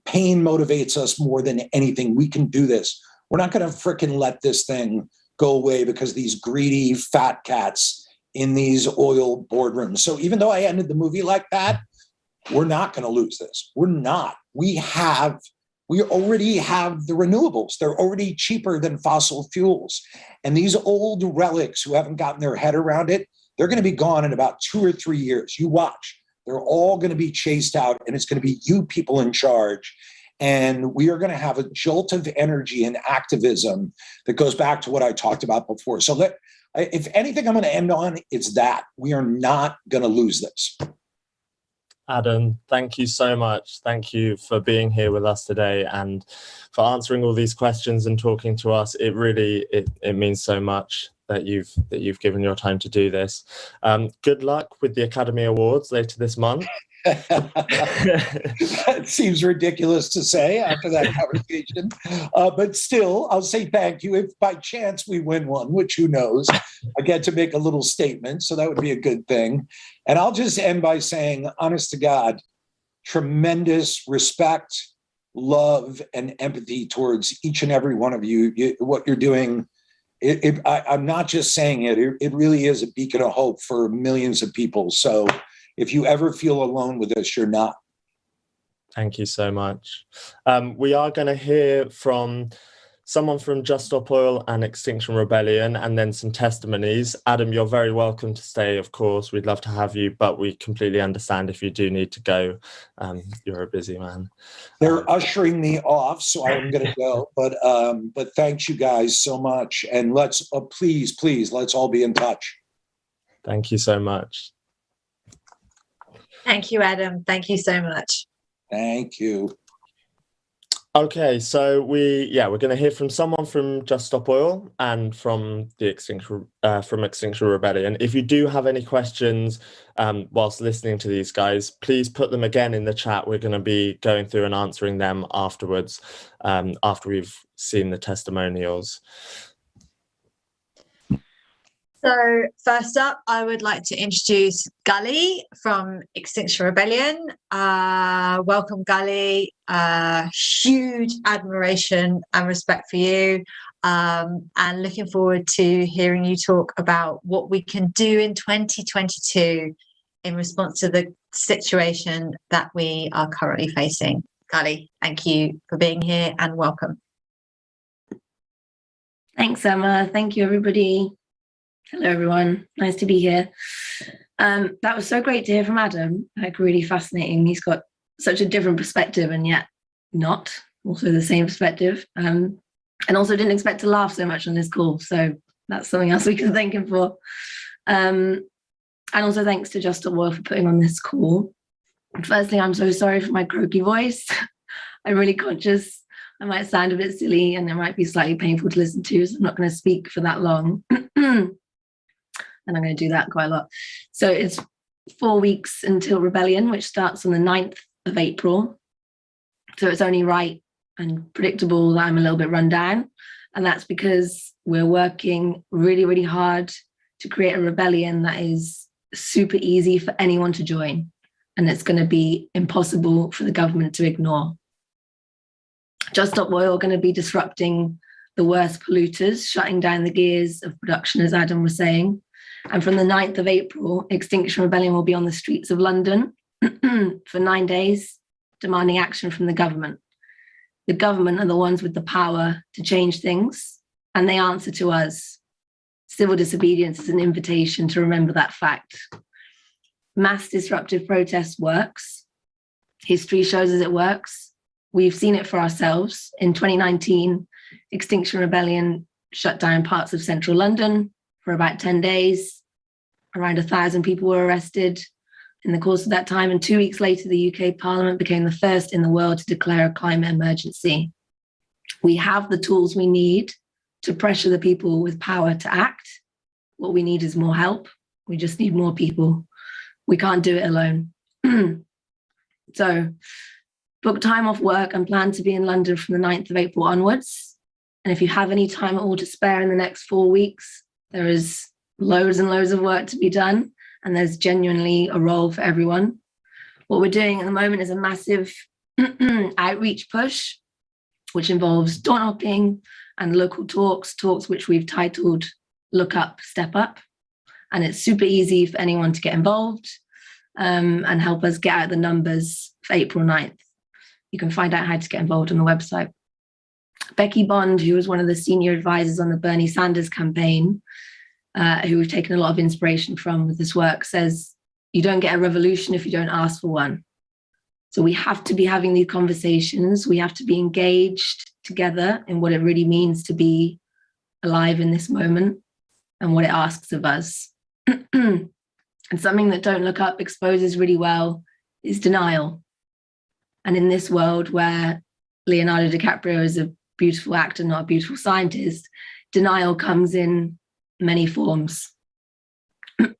Pain motivates us more than anything. We can do this. We're not going to fricking let this thing go away because these greedy fat cats in these oil boardrooms. So even though I ended the movie like that, we're not going to lose this. We're not. We already have the renewables. They're already cheaper than fossil fuels. And these old relics who haven't gotten their head around it, they're going to be gone in about 2 or 3 years. You watch. They're all going to be chased out, and it's going to be you people in charge. And we are going to have a jolt of energy and activism that goes back to what I talked about before. So if anything I'm going to end on, it's that. We are not going to lose this. Adam, thank you so much. Thank you for being here with us today and for answering all these questions and talking to us. It really, it means so much that you've given your time to do this. Good luck with the Academy Awards later this month. That seems ridiculous to say after that conversation, but still, I'll say thank you. If by chance we win one, which who knows, I get to make a little statement, so that would be a good thing. And I'll just end by saying, honest to God, tremendous respect, love, and empathy towards each and every one of you. What you're doing, I'm not just saying it. It really is a beacon of hope for millions of people. So if you ever feel alone with us, you're not. Thank you so much. We are going to hear from someone from Just Stop Oil and Extinction Rebellion, and then some testimonies. Adam, you're very welcome to stay, of course. We'd love to have you, but we completely understand if you do need to go. You're a busy man. They're ushering me off, so I'm going to go. But thanks you guys so much. And let's, please, let's all be in touch. Thank you so much. Thank you, Adam. Thank you so much. Thank you. Okay, so we're going to hear from someone from Just Stop Oil and from the Extinction Rebellion. If you do have any questions whilst listening to these guys, please put them again in the chat. We're going to be going through and answering them afterwards, after we've seen the testimonials. So first up, I would like to introduce Gully from Extinction Rebellion. Welcome, Gully. Huge admiration and respect for you, and looking forward to hearing you talk about what we can do in 2022 in response to the situation that we are currently facing. Gully, thank you for being here and welcome. Thanks, Emma. Thank you, everybody. Hello, everyone. Nice to be here. That was so great to hear from Adam. Like, really fascinating. He's got such a different perspective and yet not also the same perspective. And also didn't expect to laugh so much on this call. So that's something else we can thank him for. And also thanks to Just Stop Oil for putting on this call. Firstly, I'm so sorry for my croaky voice. I'm really conscious I might sound a bit silly and it might be slightly painful to listen to, so I'm not going to speak for that long. And I'm going to do that quite a lot. So it's 4 weeks until Rebellion, which starts on the 9th of April. So it's only right and predictable that I'm a little bit run down. And that's because we're working really, really hard to create a rebellion that is super easy for anyone to join. And it's going to be impossible for the government to ignore. Just Stop Oil are going to be disrupting the worst polluters, shutting down the gears of production, as Adam was saying. And from the 9th of April, Extinction Rebellion will be on the streets of London for 9 days, demanding action from the government. The government are the ones with the power to change things, and they answer to us. Civil disobedience is an invitation to remember that fact. Mass disruptive protest works. History shows us it works. We've seen it for ourselves. In 2019, Extinction Rebellion shut down parts of central London for about 10 days. Around 1,000 people were arrested in the course of that time. And 2 weeks later, the UK Parliament became the first in the world to declare a climate emergency. We have the tools we need to pressure the people with power to act. What we need is more help. We just need more people. We can't do it alone. So book time off work and plan to be in London from the 9th of April onwards. And if you have any time at all to spare in the next 4 weeks, there is loads and loads of work to be done. And there's genuinely a role for everyone. What we're doing at the moment is a massive outreach push, which involves door knocking and local talks which we've titled Look Up, Step Up. And it's super easy for anyone to get involved and help us get out the numbers for April 9th. You can find out how to get involved on the website. Becky Bond, who was one of the senior advisors on the Bernie Sanders campaign, who we've taken a lot of inspiration from with this work, says, you don't get a revolution if you don't ask for one. So we have to be having these conversations. We have to be engaged together in what it really means to be alive in this moment and what it asks of us. And something that Don't Look Up exposes really well is denial. And in this world where Leonardo DiCaprio is a beautiful actor, not a beautiful scientist, denial comes in many forms.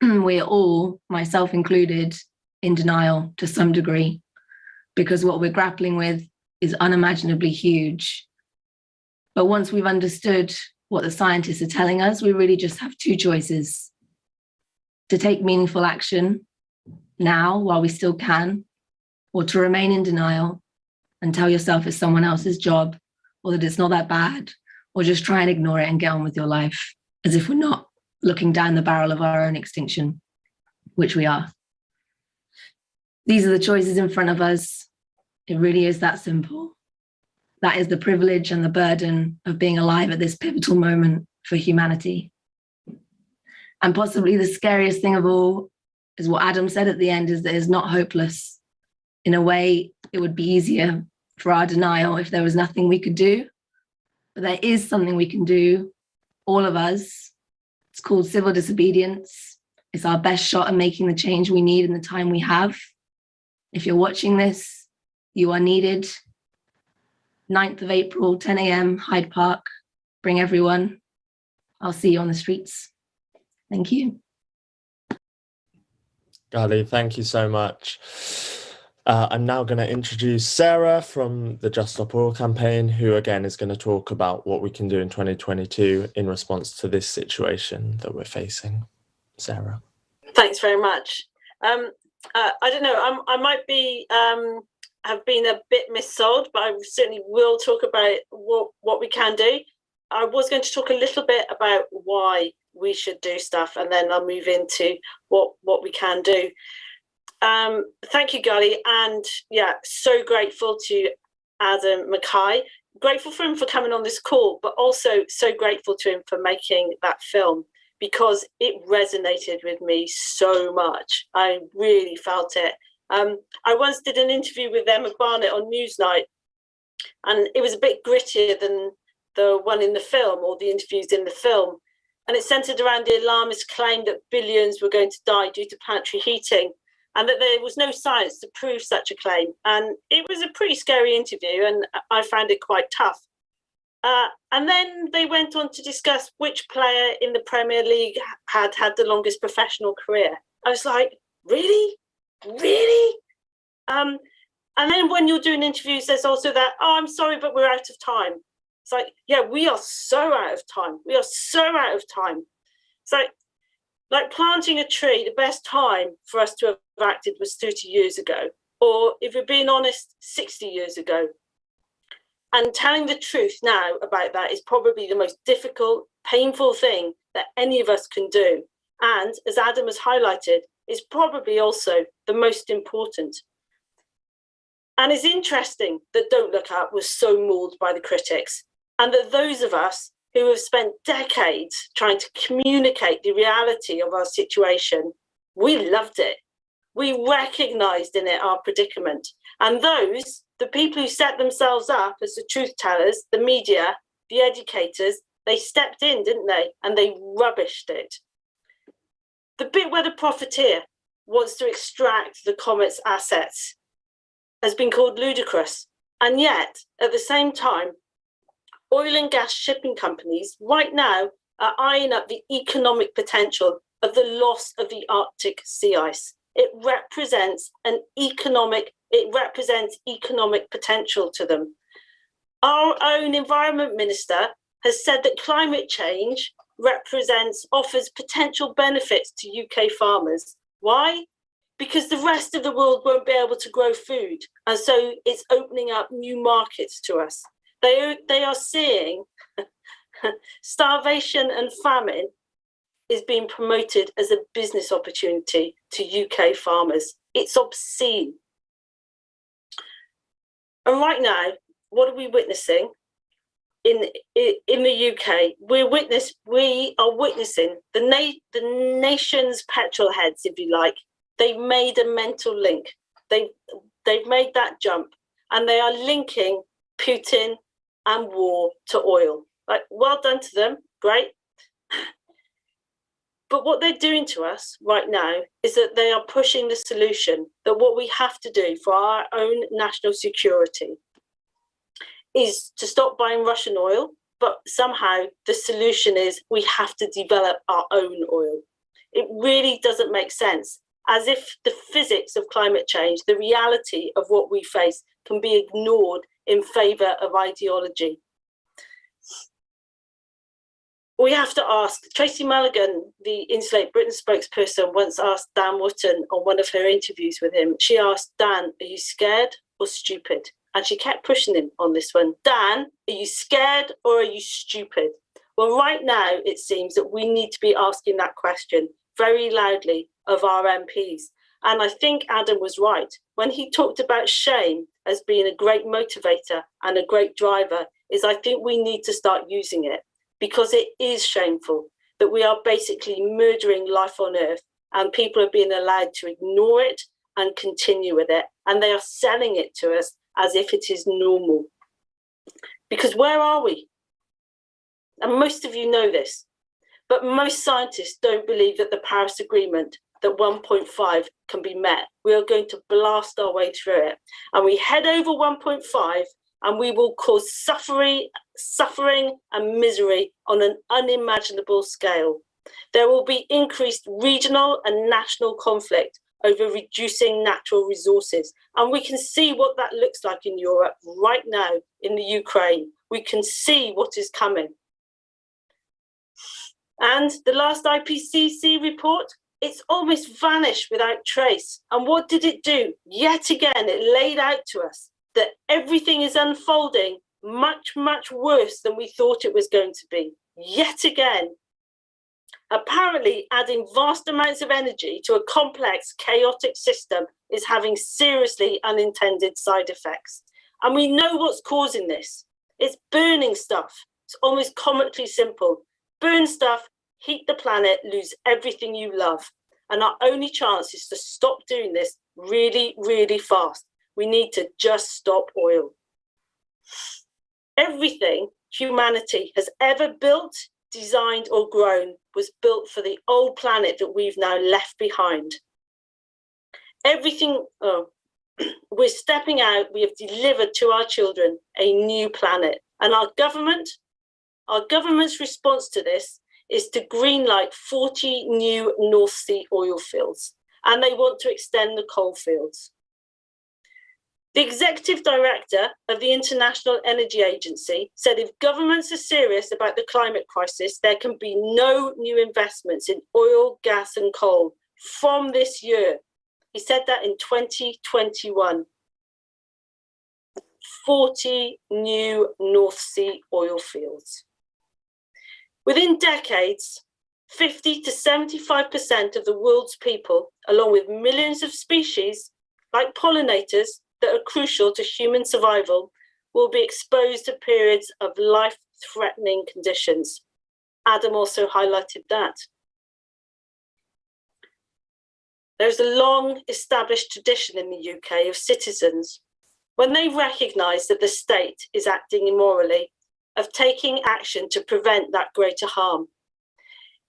We're all, myself included, in denial to some degree, because what we're grappling with is unimaginably huge. But once we've understood what the scientists are telling us, we really just have two choices: to take meaningful action now while we still can, or to remain in denial and tell yourself it's someone else's job, or that it's not that bad, or just try and ignore it and get on with your life as if we're not looking down the barrel of our own extinction, which we are. These are the choices in front of us. It really is that simple. That is the privilege and the burden of being alive at this pivotal moment for humanity. And possibly the scariest thing of all is what Adam said at the end, is that it's not hopeless. In a way, it would be easier for our denial if there was nothing we could do. But there is something we can do, all of us. It's called civil disobedience. It's our best shot at making the change we need in the time we have. If you're watching this, you are needed. 9th of April, 10 a.m., Hyde Park. Bring everyone. I'll see you on the streets. Thank you. Gully, thank you so much. I'm now going to introduce Sarah from the Just Stop Oil campaign, who again is going to talk about what we can do in 2022 in response to this situation that we're facing. Sarah. Thanks very much. I don't know, I might be have been a bit missold, but I certainly will talk about what we can do. I was going to talk a little bit about why we should do stuff, and then I'll move into what we can do. Thank you, Gully, and yeah, so grateful to Adam McKay. Grateful for him for coming on this call, but also so grateful to him for making that film, because it resonated with me so much. I really felt it. I once did an interview with Emma Barnett on Newsnight, and it was a bit grittier than the one in the film, or the interviews in the film. And it centered around the alarmist claim that billions were going to die due to planetary heating, and that there was no science to prove such a claim. And it was a pretty scary interview, and I found it quite tough. And then they went on to discuss which player in the Premier League had the longest professional career. I was like, really? Really? And then when you're doing interviews, there's also that, oh, I'm sorry, but we're out of time. It's like, yeah, we are so out of time. We are so out of time. It's like planting a tree, the best time for us to have acted was 30 years ago. Or if we're being honest, 60 years ago. And telling the truth now about that is probably the most difficult, painful thing that any of us can do. And as Adam has highlighted, is probably also the most important. And it's interesting that Don't Look Up was so mauled by the critics, and that those of us who have spent decades trying to communicate the reality of our situation, we loved it. We recognised in it our predicament. And those, the people who set themselves up as the truth tellers, the media, the educators, they stepped in, didn't they? And they rubbished it. The bit where the profiteer wants to extract the comet's assets has been called ludicrous. And yet, at the same time, oil and gas shipping companies right now are eyeing up the economic potential of the loss of the Arctic sea ice. It represents economic potential to them. Our own Environment Minister has said that climate change offers potential benefits to UK farmers. Why? Because the rest of the world won't be able to grow food. And so it's opening up new markets to us. They are seeing starvation and famine is being promoted as a business opportunity to UK farmers. It's obscene. And right now, what are we witnessing in the UK? We are witnessing the nation's petrol heads, if you like. They've made a mental link. They've made that jump, and they are linking Putin and war to oil. Like, well done to them, great. But what they're doing to us right now is that they are pushing the solution that what we have to do for our own national security is to stop buying Russian oil, but somehow the solution is we have to develop our own oil. It really doesn't make sense, as if the physics of climate change, the reality of what we face, can be ignored in favour of ideology. We have to ask, Tracy Mulligan, the Insulate Britain spokesperson, once asked Dan Wootton on one of her interviews with him, she asked, Dan, are you scared or stupid? And she kept pushing him on this one. Dan, are you scared or are you stupid? Well, right now, it seems that we need to be asking that question very loudly of our MPs. And I think Adam was right. When he talked about shame as being a great motivator and a great driver, is I think we need to start using it, because it is shameful that we are basically murdering life on Earth and people are being allowed to ignore it and continue with it. And they are selling it to us as if it is normal. Because where are we? And most of you know this, but most scientists don't believe that the Paris Agreement, that 1.5 can be met. We are going to blast our way through it. And we head over 1.5 and we will cause suffering and misery on an unimaginable scale. There will be increased regional and national conflict over reducing natural resources. And we can see what that looks like in Europe right now in the Ukraine. We can see what is coming. And the last IPCC report, it's almost vanished without trace. And what did it do? Yet again, it laid out to us that everything is unfolding much, much worse than we thought it was going to be. Yet again. Apparently, adding vast amounts of energy to a complex, chaotic system is having seriously unintended side effects. And we know what's causing this. It's burning stuff. It's almost comically simple. Burn stuff, heat the planet, lose everything you love. And our only chance is to stop doing this really, really fast. We need to just stop oil. Everything humanity has ever built, designed or grown was built for the old planet that we've now left behind. Everything, we're stepping out, we have delivered to our children a new planet. And our government's response to this is to greenlight 40 new North Sea oil fields. And they want to extend the coal fields. The executive director of the International Energy Agency said if governments are serious about the climate crisis, there can be no new investments in oil, gas and coal from this year. He said that in 2021. 40 new North Sea oil fields. Within decades, 50 to 75% of the world's people, along with millions of species, like pollinators that are crucial to human survival, will be exposed to periods of life-threatening conditions. Adam also highlighted that. There's a long established tradition in the UK of citizens, when they recognise that the state is acting immorally, of taking action to prevent that greater harm.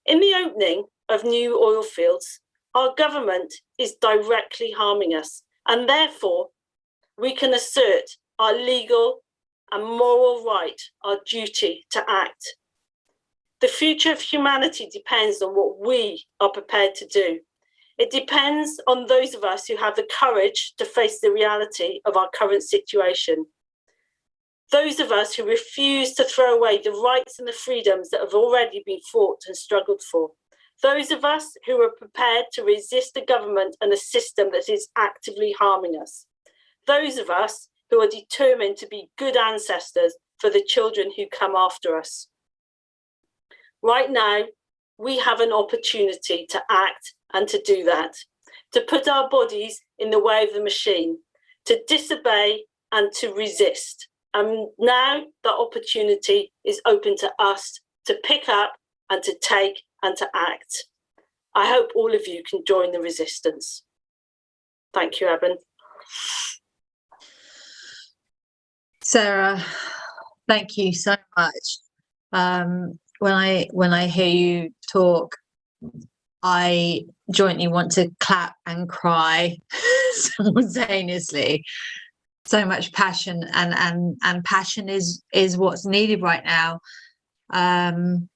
In the opening of new oil fields, our government is directly harming us, and therefore we can assert our legal and moral right, our duty to act. The future of humanity depends on what we are prepared to do. It depends on those of us who have the courage to face the reality of our current situation. Those of us who refuse to throw away the rights and the freedoms that have already been fought and struggled for. Those of us who are prepared to resist a government and a system that is actively harming us. Those of us who are determined to be good ancestors for the children who come after us. Right now, we have an opportunity to act and to do that, to put our bodies in the way of the machine, to disobey and to resist. And now the opportunity is open to us to pick up and to take and to act. I hope all of you can join the resistance. Thank you, Eben. Sarah, thank you so much. When I hear you talk, I jointly want to clap and cry simultaneously. So much passion, and passion is what's needed right now. I'm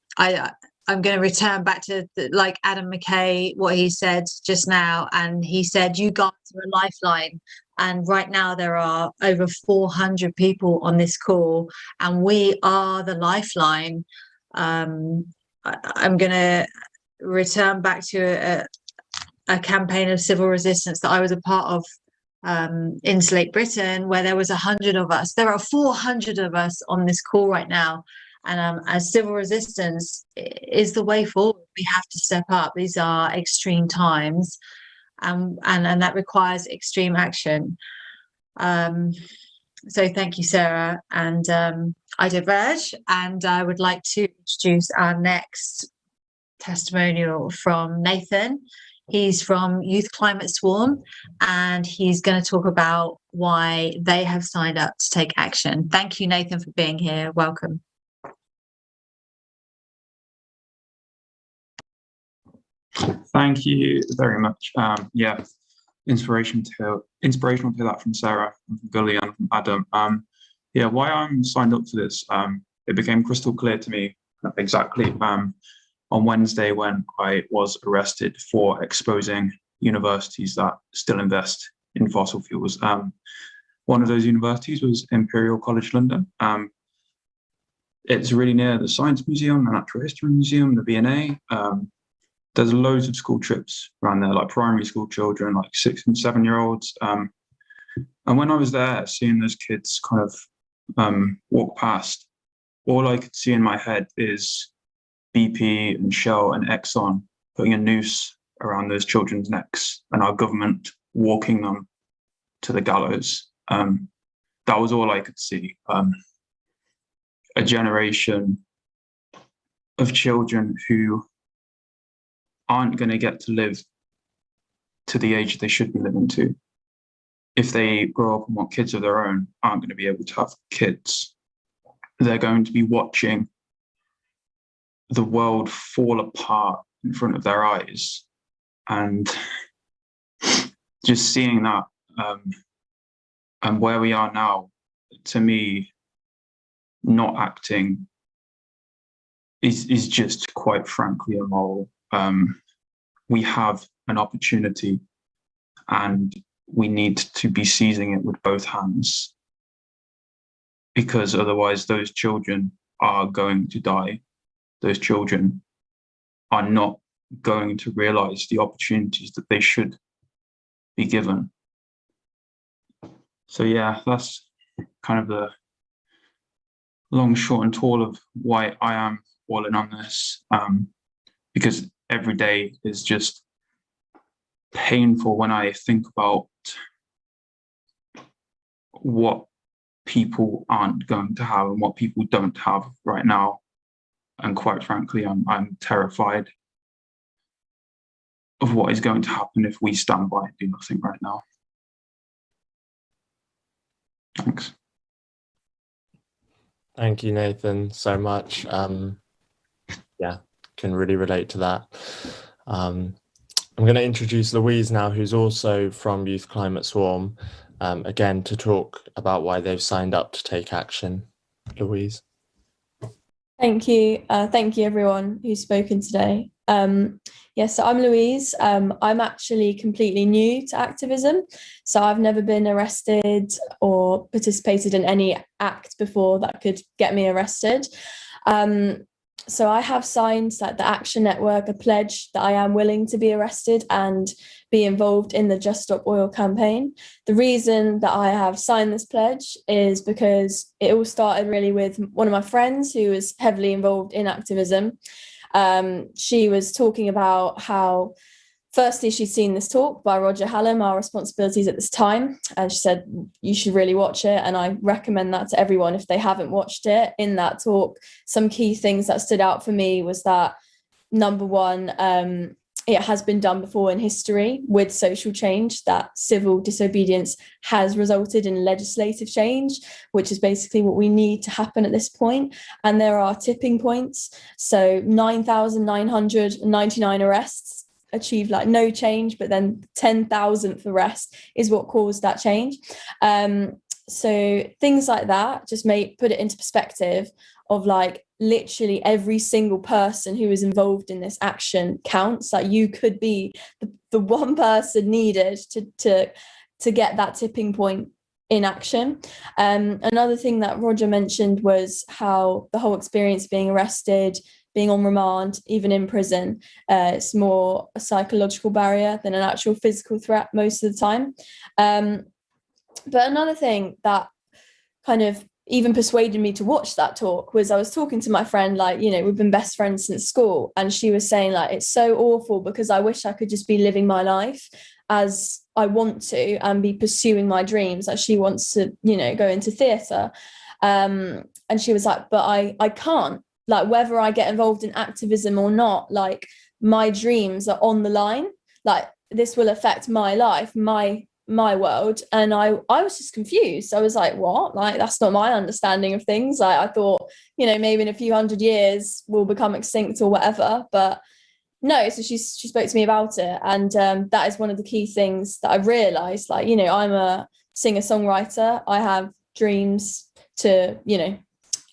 going to return back to like Adam McKay, what he said just now, and he said you guys are a lifeline. And right now there are over 400 people on this call, and we are the lifeline. I'm going to return back to a campaign of civil resistance that I was a part of in Slate Britain, where there was 100 of us. There are 400 of us on this call right now, and as civil resistance is the way forward. We have to step up. These are extreme times, and that requires extreme action. So thank you, Sarah, and I diverge, and I would like to introduce our next testimonial from Nathan. He's from Youth Climate Swarm, and he's going to talk about why they have signed up to take action. Thank you, Nathan, for being here. Welcome. Thank you very much. Yeah, inspirational to hear that from Sarah, and from Gully, and from Adam. Yeah, why I'm signed up for this, it became crystal clear to me exactly on Wednesday when I was arrested for exposing universities that still invest in fossil fuels. One of those universities was Imperial College London. It's really near the Science Museum, the Natural History Museum, the V&A. There's loads of school trips around there, like primary school children, like 6 and 7 year olds. And when I was there, seeing those kids kind of walk past, all I could see in my head is BP and Shell and Exxon putting a noose around those children's necks, and our government walking them to the gallows. That was all I could see. A generation of children who aren't going to get to live to the age they should be living to. If they grow up and want kids of their own, aren't going to be able to have kids. They're going to be watching the world fall apart in front of their eyes, and just seeing that and where we are now, to me, not acting is just quite frankly immoral. We have an opportunity, and we need to be seizing it with both hands, because otherwise those children are going to die. Those children are not going to realize the opportunities that they should be given. So yeah, that's kind of the long, short and tall of why I am all in on this, because every day is just painful when I think about what people aren't going to have and what people don't have right now. And quite frankly, I'm terrified of what is going to happen if we stand by and do nothing right now. Thanks. Thank you, Nathan, so much. Yeah, can really relate to that. I'm going to introduce Louise now, who's also from Youth Climate Swarm, again, to talk about why they've signed up to take action. Louise. Thank you. Thank you, everyone who's spoken today. So I'm Louise. I'm actually completely new to activism. So I've never been arrested or participated in any act before that could get me arrested. So I have signed that the Action Network, a pledge that I am willing to be arrested and be involved in the Just Stop Oil campaign. The reason that I have signed this pledge is because it all started really with one of my friends who was heavily involved in activism. She was talking about how, firstly, she'd seen this talk by Roger Hallam, Our Responsibilities at This Time, and she said, you should really watch it. And I recommend that to everyone if they haven't watched it. In that talk, some key things that stood out for me was that, number one, it has been done before in history with social change, that civil disobedience has resulted in legislative change, which is basically what we need to happen at this point. And there are tipping points. So 9,999 arrests achieved like no change, but then 10,000th arrest is what caused that change. So things like that just put it into perspective of like literally every single person who is involved in this action counts. Like you could be the one person needed to get that tipping point in action. Another thing that Roger mentioned was how the whole experience of being arrested, being on remand, even in prison, it's more a psychological barrier than an actual physical threat most of the time. But another thing that kind of even persuaded me to watch that talk was I was talking to my friend, like, you know, we've been best friends since school, and she was saying like, it's so awful because I wish I could just be living my life as I want to and be pursuing my dreams. Like she wants to, you know, go into theatre. And she was like, but I can't, like whether I get involved in activism or not, like my dreams are on the line, like this will affect my life, my world. And I was just confused. I was like, what? Like that's not my understanding of things. Like I thought, you know, maybe in a few hundred years we'll become extinct or whatever, but no. So she spoke to me about it, and that is one of the key things that I realized. Like, you know, I'm a singer-songwriter. I have dreams to, you know,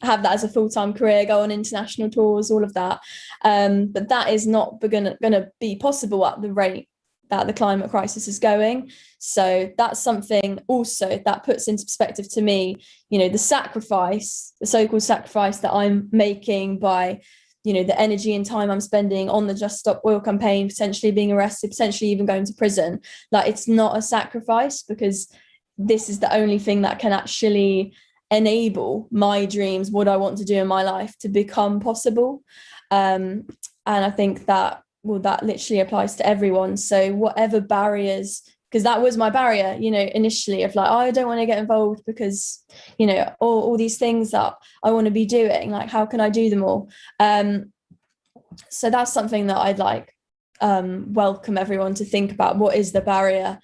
have that as a full-time career, go on international tours, all of that, but that is not gonna be possible at the rate that the climate crisis is going. So that's something also that puts into perspective to me, you know, the so-called sacrifice that I'm making by, you know, the energy and time I'm spending on the Just Stop Oil campaign, potentially being arrested, potentially even going to prison. Like it's not a sacrifice, because this is the only thing that can actually enable my dreams, what I want to do in my life, to become possible. And I think that, well, that literally applies to everyone. So whatever barriers, because that was my barrier, you know, initially, of like, oh, I don't want to get involved because, you know, all these things that I want to be doing, like, how can I do them all? So that's something that I'd like welcome everyone to think about. What is the barrier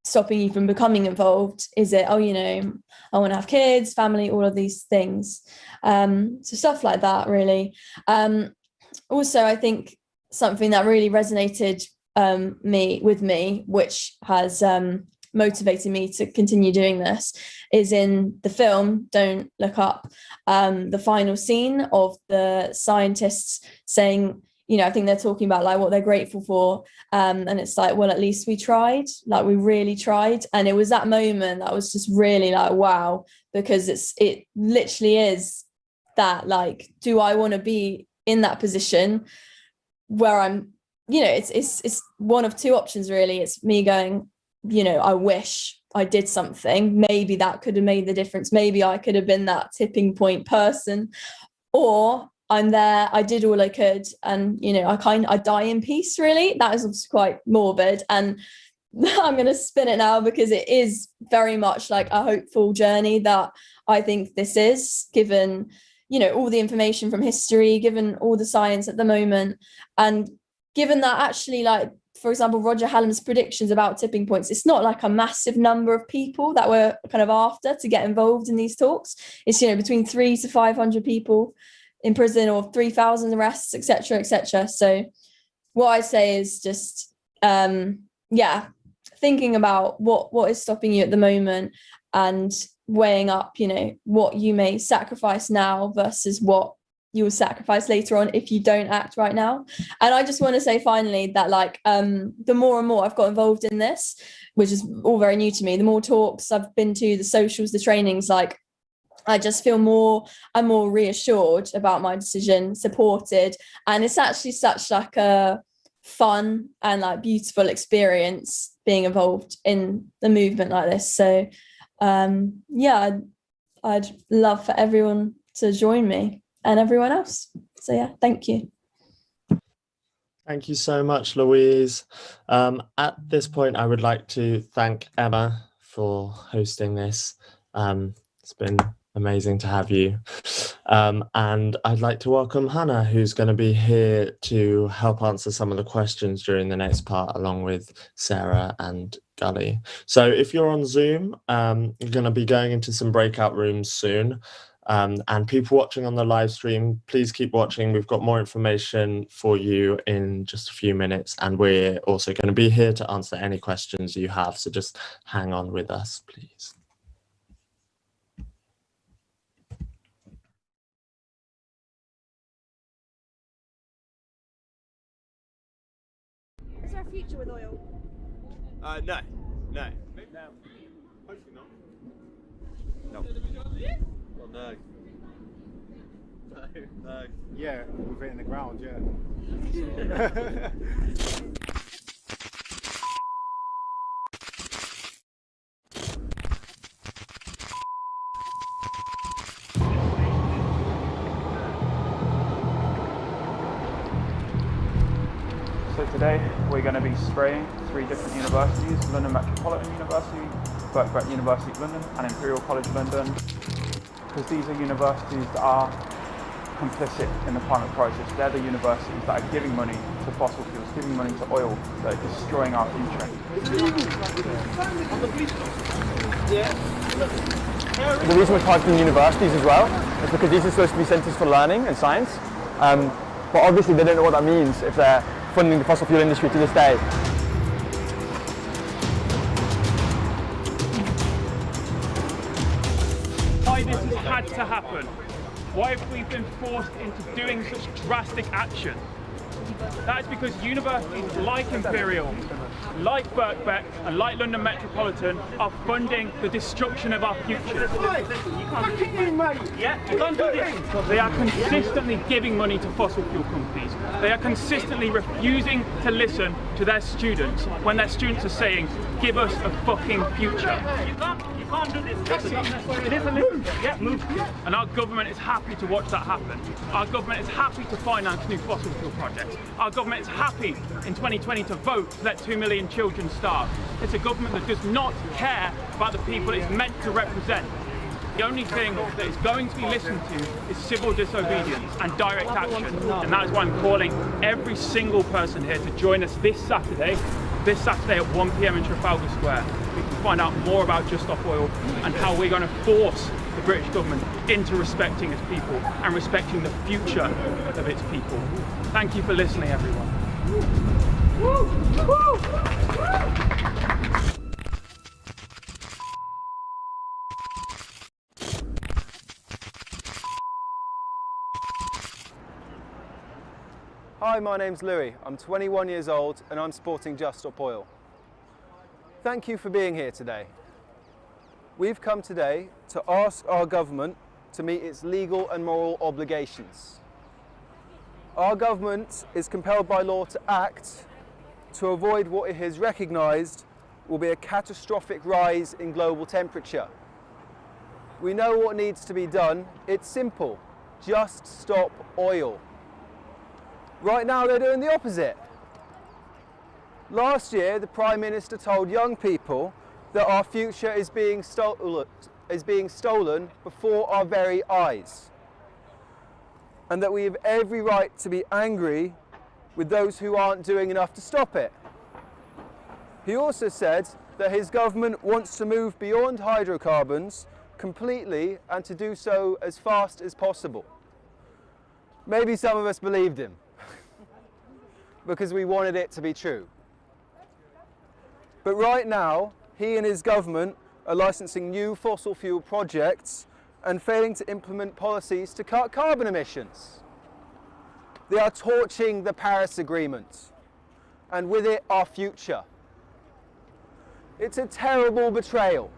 stopping you from becoming involved? Is it, oh, you know, I want to have kids, family, all of these things. So stuff like that, really. Also, I think something that really resonated with me, which has motivated me to continue doing this, is in the film Don't Look Up, the final scene of the scientists saying, I think they're talking about like what they're grateful for. And it's like, well, at least we tried, like we really tried. And it was that moment that was just really like, wow, because it literally is that, like, do I want to be in that position where I'm, it's one of two options really. It's me going, I wish I did something. Maybe that could have made the difference. Maybe I could have been that tipping point person. Or I'm there, I did all I could, and I die in peace, really. That is quite morbid, and I'm going to spin it now because it is very much like a hopeful journey that I think this is, given all the information from history, given all the science at the moment, and given that actually, like, for example, Roger Hallam's predictions about tipping points, it's not like a massive number of people that we're kind of after to get involved in these talks. It's between 300 to 500 people in prison, or 3,000 arrests, etc., etc. So what I say is just thinking about what is stopping you at the moment, and weighing up what you may sacrifice now versus what you will sacrifice later on if you don't act right now. And I just want to say finally that, like, the more and more I've got involved in this, which is all very new to me, the more talks I've been to, the socials, the trainings, like, I just feel I'm more reassured about my decision, supported, and it's actually such like a fun and like beautiful experience being involved in the movement like this. So I'd love for everyone to join me and everyone else. So yeah, thank you. Thank you so much, Louise. At this point, I would like to thank Emma for hosting this. It's been amazing to have you. And I'd like to welcome Hannah, who's going to be here to help answer some of the questions during the next part, along with Sarah and Gully. So if you're on Zoom, you're going to be going into some breakout rooms soon. And people watching on the live stream, please keep watching. We've got more information for you in just a few minutes, and we're also going to be here to answer any questions you have. So just hang on with us, please. Is there a future with oil? No. Maybe now. Hopefully not. No. Well, no. No. Yeah, move it in the ground, yeah. So today we're going to be spraying 3 different universities: London Metropolitan University, Birkbeck University of London and Imperial College London, because these are universities that are complicit in the climate crisis. They're the universities that are giving money to fossil fuels, giving money to oil, that are destroying our future. The reason we're targeting universities as well is because these are supposed to be centres for learning and science, but obviously they don't know what that means if they're funding the fossil fuel industry to this day. Why this has had to happen? Why have we been forced into doing such drastic action? That is because universities like Imperial, like Birkbeck and like London Metropolitan are funding the destruction of our future. Yeah, you can't do this. They are consistently giving money to fossil fuel companies. They are consistently refusing to listen to their students when their students are saying, give us a fucking future. You can't do this. It is a move. Yeah, move. And our government is happy to watch that happen. Our government is happy to finance new fossil fuel projects. Our government is happy in 2020 to vote to let 2 million children starve. It's a government that does not care about the people it's meant to represent. The only thing that is going to be listened to is civil disobedience and direct action. And that is why I'm calling every single person here to join us this Saturday at 1 p.m. in Trafalgar Square. We can find out more about Just Stop Oil and how we're going to force the British government into respecting its people and respecting the future of its people. Thank you for listening, everyone. Hi, my name's Louis. I'm 21 years old and I'm sporting Just Stop Oil. Thank you for being here today. We've come today to ask our government to meet its legal and moral obligations. Our government is compelled by law to act to avoid what it has recognised will be a catastrophic rise in global temperature. We know what needs to be done. It's simple. Just stop oil. Right now they're doing the opposite. Last year the Prime Minister told young people that our future is being stolen before our very eyes, and that we have every right to be angry with those who aren't doing enough to stop it. He also said that his government wants to move beyond hydrocarbons completely and to do so as fast as possible. Maybe some of us believed him because we wanted it to be true. But right now, he and his government are licensing new fossil fuel projects and failing to implement policies to cut carbon emissions. They are torching the Paris Agreement, and with it our future. It's a terrible betrayal.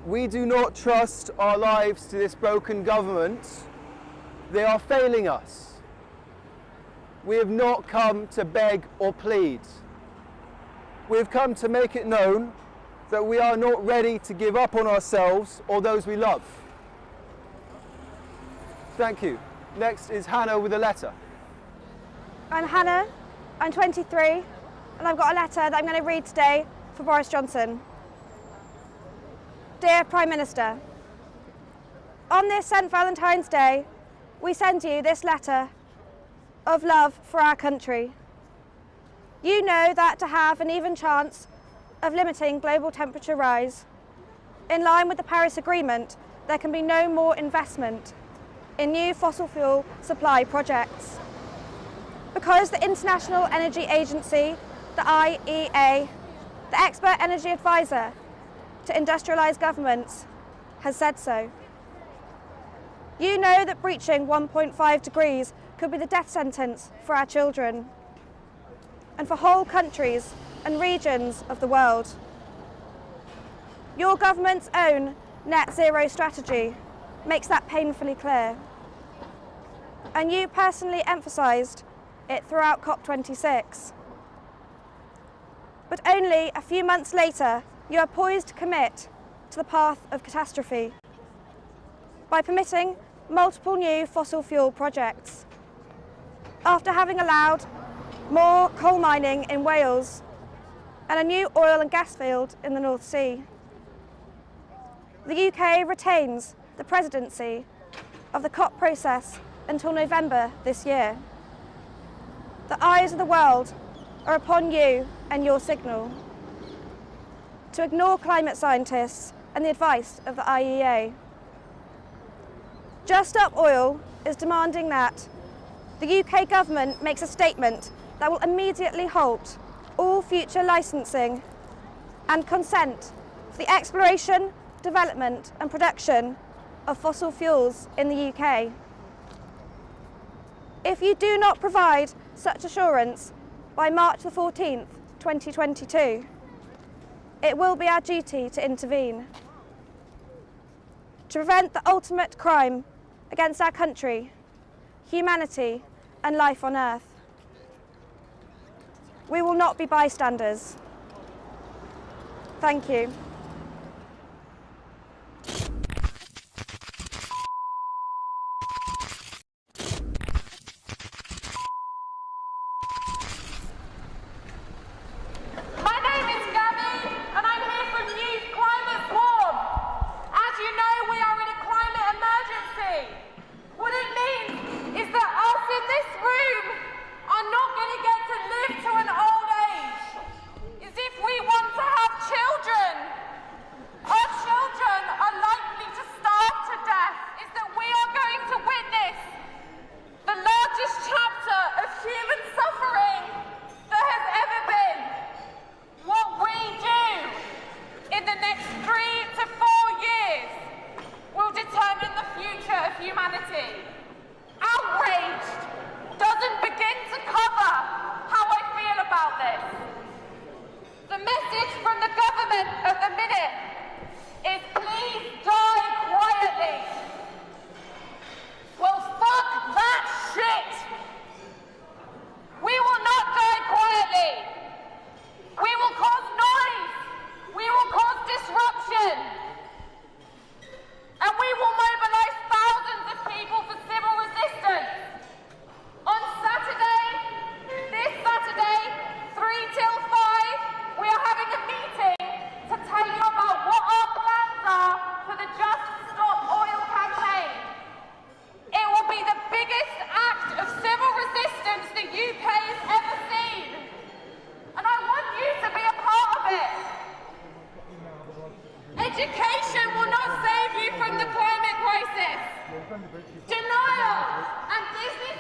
We do not trust our lives to this broken government. They are failing us. We have not come to beg or plead. We have come to make it known that we are not ready to give up on ourselves or those we love. Thank you. Next is Hannah with a letter. I'm Hannah, I'm 23, and I've got a letter that I'm going to read today for Boris Johnson. Dear Prime Minister, on this St. Valentine's Day, we send you this letter of love for our country. You know that to have an even chance of limiting global temperature rise, in line with the Paris Agreement, there can be no more investment in new fossil fuel supply projects. Because the International Energy Agency, the IEA, the expert energy advisor to industrialised governments, has said so. You know that breaching 1.5 degrees could be the death sentence for our children and for whole countries and regions of the world. Your government's own net zero strategy makes that painfully clear. And you personally emphasised it throughout COP26. But only a few months later, you are poised to commit to the path of catastrophe by permitting multiple new fossil fuel projects. After having allowed more coal mining in Wales and a new oil and gas field in the North Sea. The UK retains the presidency of the COP process until November this year. The eyes of the world are upon you and your signal to ignore climate scientists and the advice of the IEA. Just Stop Oil is demanding that the UK government makes a statement that will immediately halt all future licensing and consent for the exploration, development and production of fossil fuels in the UK. If you do not provide such assurance by March the 14th, 2022, it will be our duty to intervene to prevent the ultimate crime against our country, humanity and life on Earth. We will not be bystanders. Thank you. To an old age, as if we want to have children.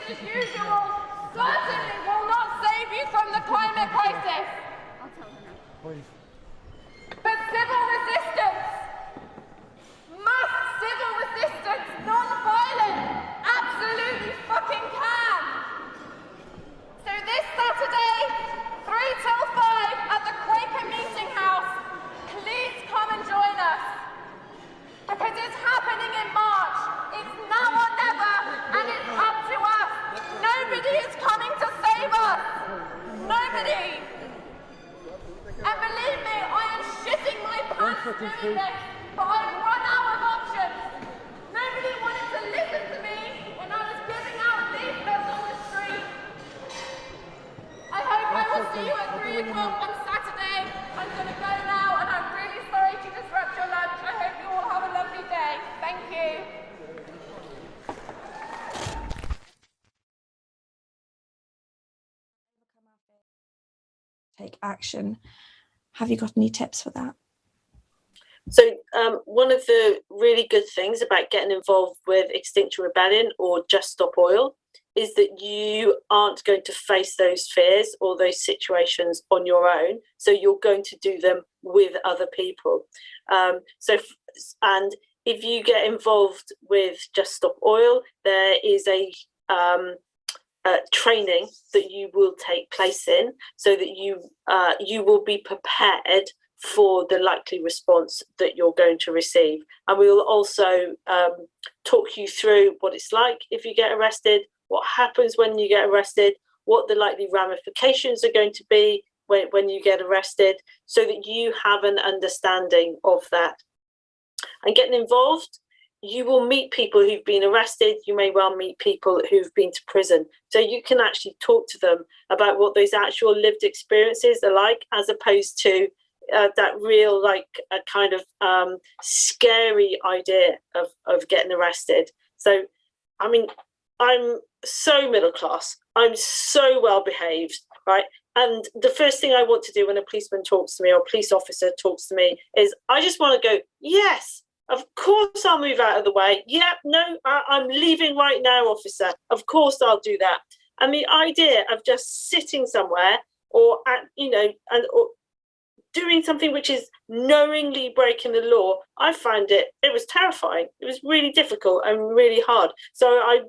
as usual certainly will not save you from the climate crisis. But civil resistance, mass civil resistance, non-violent, absolutely fucking can. So this Saturday, 3 till 5 at the Quaker Meeting House, please come and join us. Because it's happening in March. It's now or never, and it's up to us. Nobody is coming to save us. Nobody. And believe me, I am shitting my pants doing this, but I've run out of options. Nobody wanted to listen to me when I was giving out leaflets on the street. I hope I will see you at 3 o'clock on Saturday. I'm going to go now, and I'm really sorry to disrupt your lunch. I hope you all have a lovely day. Thank you. Take action. Have you got any tips for that? So one of the really good things about getting involved with Extinction Rebellion or Just Stop Oil is that you aren't going to face those fears or those situations on your own. So you're going to do them with other people. And if you get involved with Just Stop Oil, there is a training that you will take place in, so that you will be prepared for the likely response that you're going to receive. And we will also talk you through what it's like if you get arrested, what happens when you get arrested, what the likely ramifications are going to be when you get arrested, so that you have an understanding of that. And getting involved, you will meet people who've been arrested. You may well meet people who've been to prison. So you can actually talk to them about what those actual lived experiences are like, as opposed to that real, like, a kind of scary idea of getting arrested. So, I mean, I'm so middle class. I'm so well behaved, right? And the first thing I want to do when a policeman talks to me or a police officer talks to me is I just want to go, yes, of course I'll move out of the way. Yeah, no, I'm leaving right now, officer. Of course I'll do that. And the idea of just sitting somewhere or, or doing something which is knowingly breaking the law, I found it was terrifying. It was really difficult and really hard. So I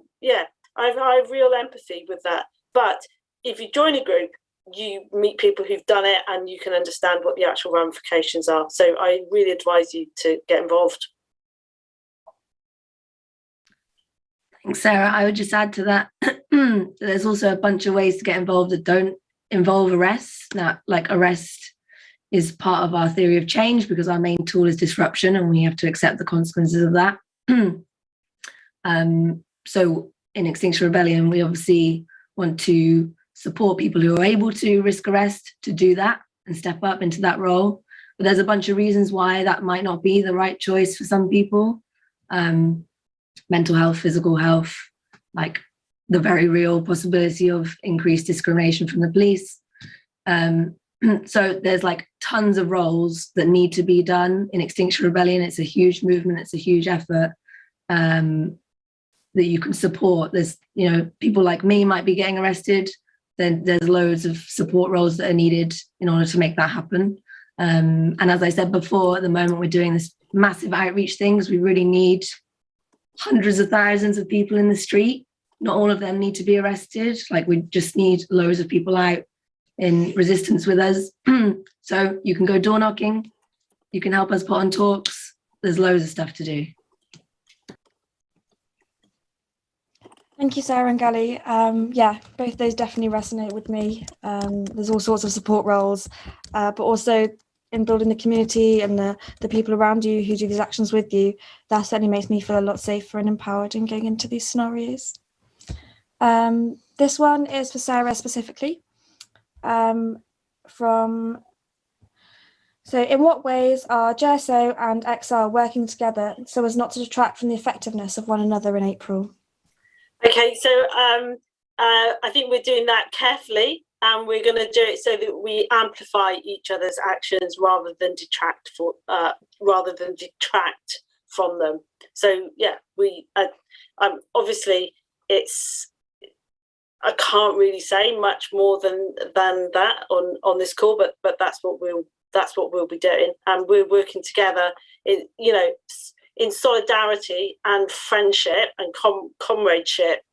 have real empathy with that. But if you join a group, you meet people who've done it and you can understand what the actual ramifications are. So I really advise you to get involved. Thanks, Sarah. I would just add to that, there's also a bunch of ways to get involved that don't involve arrests. Now, like, arrest is part of our theory of change because our main tool is disruption and we have to accept the consequences of that. So in Extinction Rebellion, we obviously want to support people who are able to risk arrest to do that and step up into that role. But there's a bunch of reasons why that might not be the right choice for some people. Mental health, physical health, like the very real possibility of increased discrimination from the police. So there's like tons of roles that need to be done in Extinction Rebellion. It's a huge movement. It's a huge effort that you can support. There's, people like me might be getting arrested. Then there's loads of support roles that are needed in order to make that happen. And as I said before, at the moment we're doing this massive outreach things. We really need hundreds of thousands of people in the street. Not all of them need to be arrested. Like, we just need loads of people out in resistance with us. So you can go door knocking. You can help us put on talks. There's loads of stuff to do. Thank you, Sarah and Gully. Both those definitely resonate with me. There's all sorts of support roles, but also in building the community and the people around you who do these actions with you, that certainly makes me feel a lot safer and empowered in going into these scenarios. This one is for Sarah specifically. So in what ways are JSO and XR working together so as not to detract from the effectiveness of one another in April? Okay, so I think we're doing that carefully, and we're going to do it so that we amplify each other's actions rather than detract from them. So yeah, obviously it's can't really say much more than that on this call, but that's what we'll be doing, and we're working together in, you know, in solidarity and friendship and comradeship,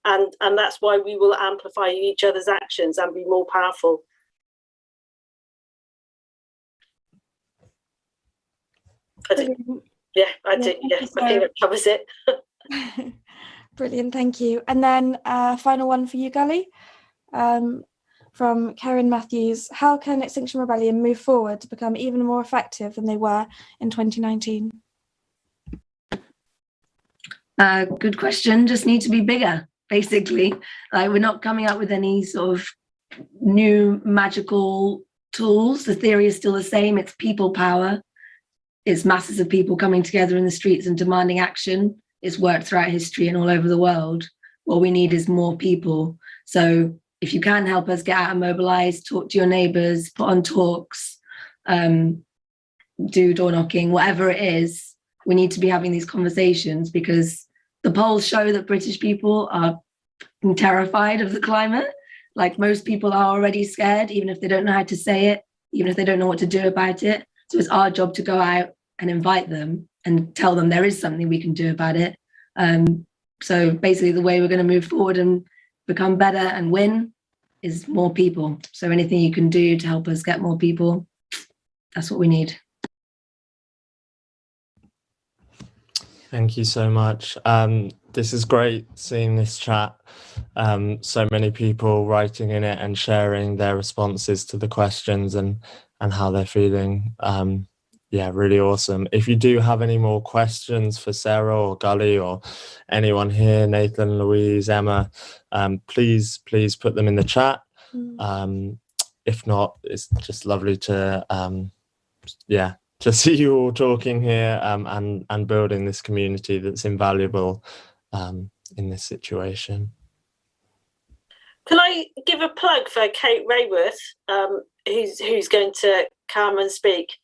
and that's why we will amplify each other's actions and be more powerful. I think that covers it. Brilliant, thank you. And then final one for you, Gully, from Karen Matthews. How can Extinction Rebellion move forward to become even more effective than they were in 2019? Good question. Just need to be bigger, basically. Like, we're not coming up with any sort of new magical tools. The theory is still the same. It's people power. It's masses of people coming together in the streets and demanding action. It's worked throughout history and all over the world. What we need is more people. So if you can help us get out and mobilize, talk to your neighbors, put on talks, do door knocking, whatever it is, we need to be having these conversations, because the polls show that British people are terrified of the climate. Like, most people are already scared, even if they don't know how to say it, even if they don't know what to do about it. So it's our job to go out and invite them and tell them there is something we can do about it. So basically the way we're going to move forward and become better and win is more people. So anything you can do to help us get more people, that's what we need. Thank you so much. This is great seeing this chat. So many people writing in it and sharing their responses to the questions and how they're feeling. Yeah, really awesome. If you do have any more questions for Sarah or Gully or anyone here, Nathan, Louise, Emma, please put them in the chat. If not, it's just lovely to to see you all talking here and building this community that's invaluable in this situation. Can I give a plug for Kate Rayworth, who's going to come and speak?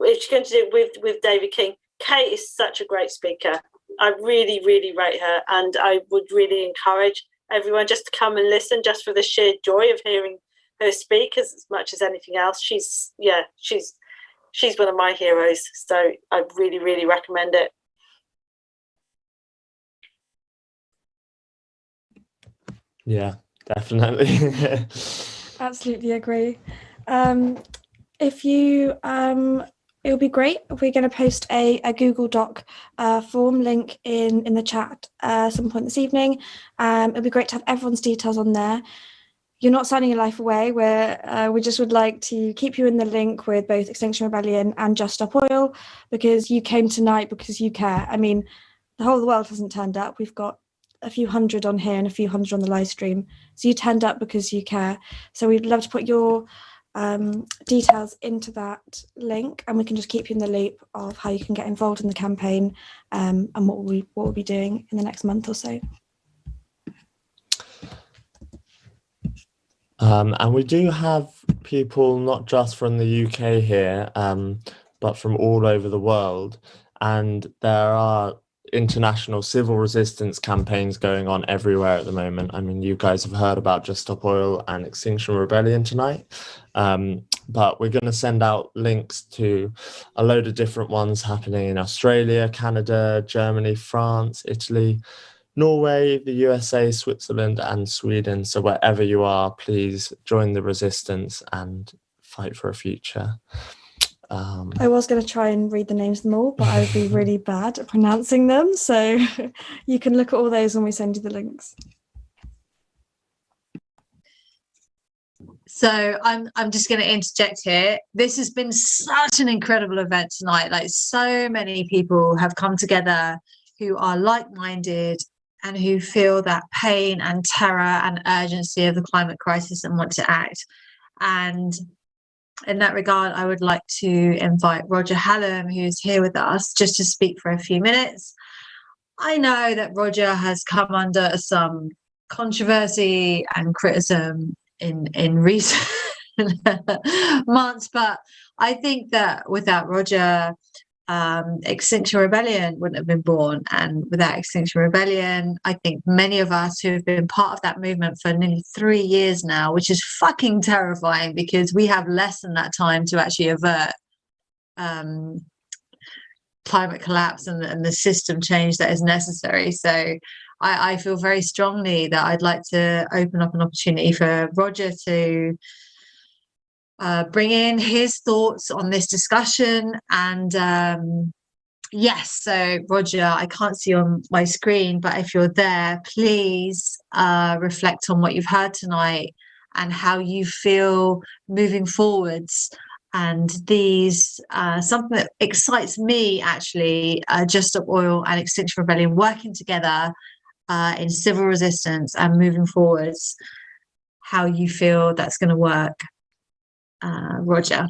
She's going to do it with David King. Kate is such a great speaker. I really, really rate her, and I would really encourage everyone just to come and listen, just for the sheer joy of hearing her speak as much as anything else. She's one of my heroes, so I really, really recommend it. Yeah, definitely. Absolutely agree. If you it would be great if we're going to post a Google Doc form link in the chat some point this evening. It'd be great to have everyone's details on there. You're not signing your life away. We just would like to keep you in the link with both Extinction Rebellion and Just Stop Oil, because you came tonight because you care. I mean, the whole of the world hasn't turned up. We've got a few hundred on here and a few hundred on the live stream. So you turned up because you care. So we'd love to put your details into that link, and we can just keep you in the loop of how you can get involved in the campaign and what we'll be doing in the next month or so. And we do have people not just from the UK here, but from all over the world. And there are international civil resistance campaigns going on everywhere at the moment. I mean, you guys have heard about Just Stop Oil and Extinction Rebellion tonight. But we're going to send out links to a load of different ones happening in Australia, Canada, Germany, France, Italy, Norway, the USA, Switzerland, and Sweden. So wherever you are, please join the resistance and fight for a future. I was going to try and read the names of them all, but I would be really bad at pronouncing them. So you can look at all those when we send you the links. So I'm just going to interject here. This has been such an incredible event tonight. Like, so many people have come together who are like-minded and who feel that pain and terror and urgency of the climate crisis and want to act. And in that regard, I would like to invite Roger Hallam, who's here with us, just to speak for a few minutes. I know that Roger has come under some controversy and criticism in recent months, but I think that without Roger, Extinction Rebellion wouldn't have been born. And without Extinction Rebellion, I think many of us who have been part of that movement for nearly 3 years now, which is fucking terrifying because we have less than that time to actually avert climate collapse and the system change that is necessary. So I feel very strongly that I'd like to open up an opportunity for Roger to bring in his thoughts on this discussion. And yes, so Roger, I can't see on my screen, but if you're there, please reflect on what you've heard tonight and how you feel moving forwards. And these, something that excites me actually, Just Stop Oil and Extinction Rebellion working together in civil resistance and moving forwards, how you feel that's going to work. Roger.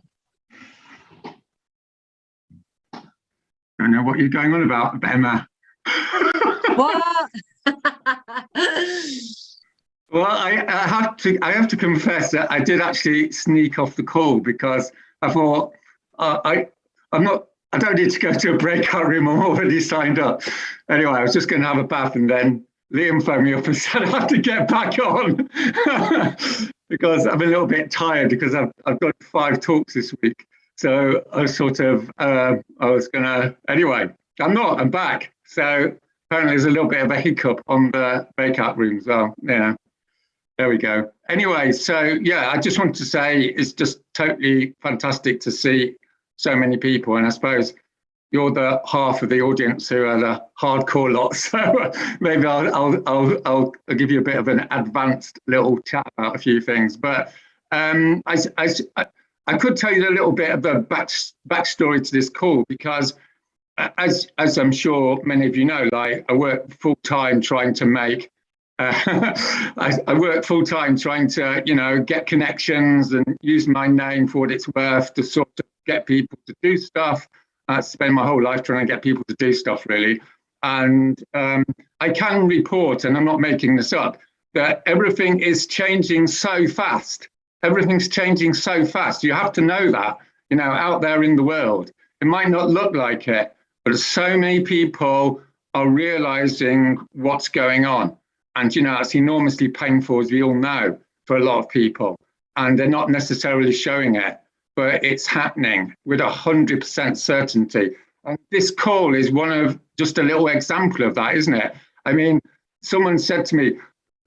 I don't know what you're going on about, Emma. What? Well, I have to confess that I did actually sneak off the call because I thought I don't need to go to a breakout room. I'm already signed up. Anyway, I was just going to have a bath, and then Liam phoned me up and said I have to get back on because I'm a little bit tired because I've got 5 talks this week. So I sort of I was gonna anyway. I'm back. So apparently there's a little bit of a hiccup on the breakout rooms. Well, yeah. There we go. Anyway, so yeah, I just wanted to say it's just totally fantastic to see so many people, and I suppose you're the half of the audience who are the hardcore lot. So maybe I'll give you a bit of an advanced little chat about a few things. But I could tell you a little bit of the backstory to this call because, as I'm sure many of you know, like I work full time trying to make. I work full time trying to, get connections and use my name for what it's worth to sort of get people to do stuff. I spend my whole life trying to get people to do stuff, really. And I can report, and I'm not making this up, that everything is changing so fast. Everything's changing so fast. You have to know that, out there in the world. It might not look like it, but so many people are realizing what's going on. And, it's enormously painful, as we all know, for a lot of people. And they're not necessarily showing it, but it's happening with 100% certainty. And this call is just a little example of that, isn't it? I mean, someone said to me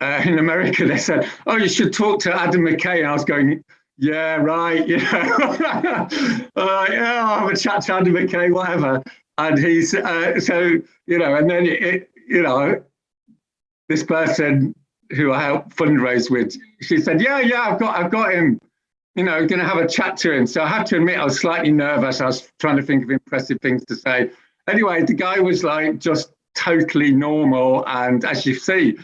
in America, they said, oh, you should talk to Adam McKay. And I was going, yeah, right. Yeah, I'll have a chat to Adam McKay, whatever. And he's, and then this person who I helped fundraise with, she said, yeah, I've got him, going to have a chat to him. So I have to admit, I was slightly nervous. I was trying to think of impressive things to say. Anyway, the guy was like just totally normal. And as you see,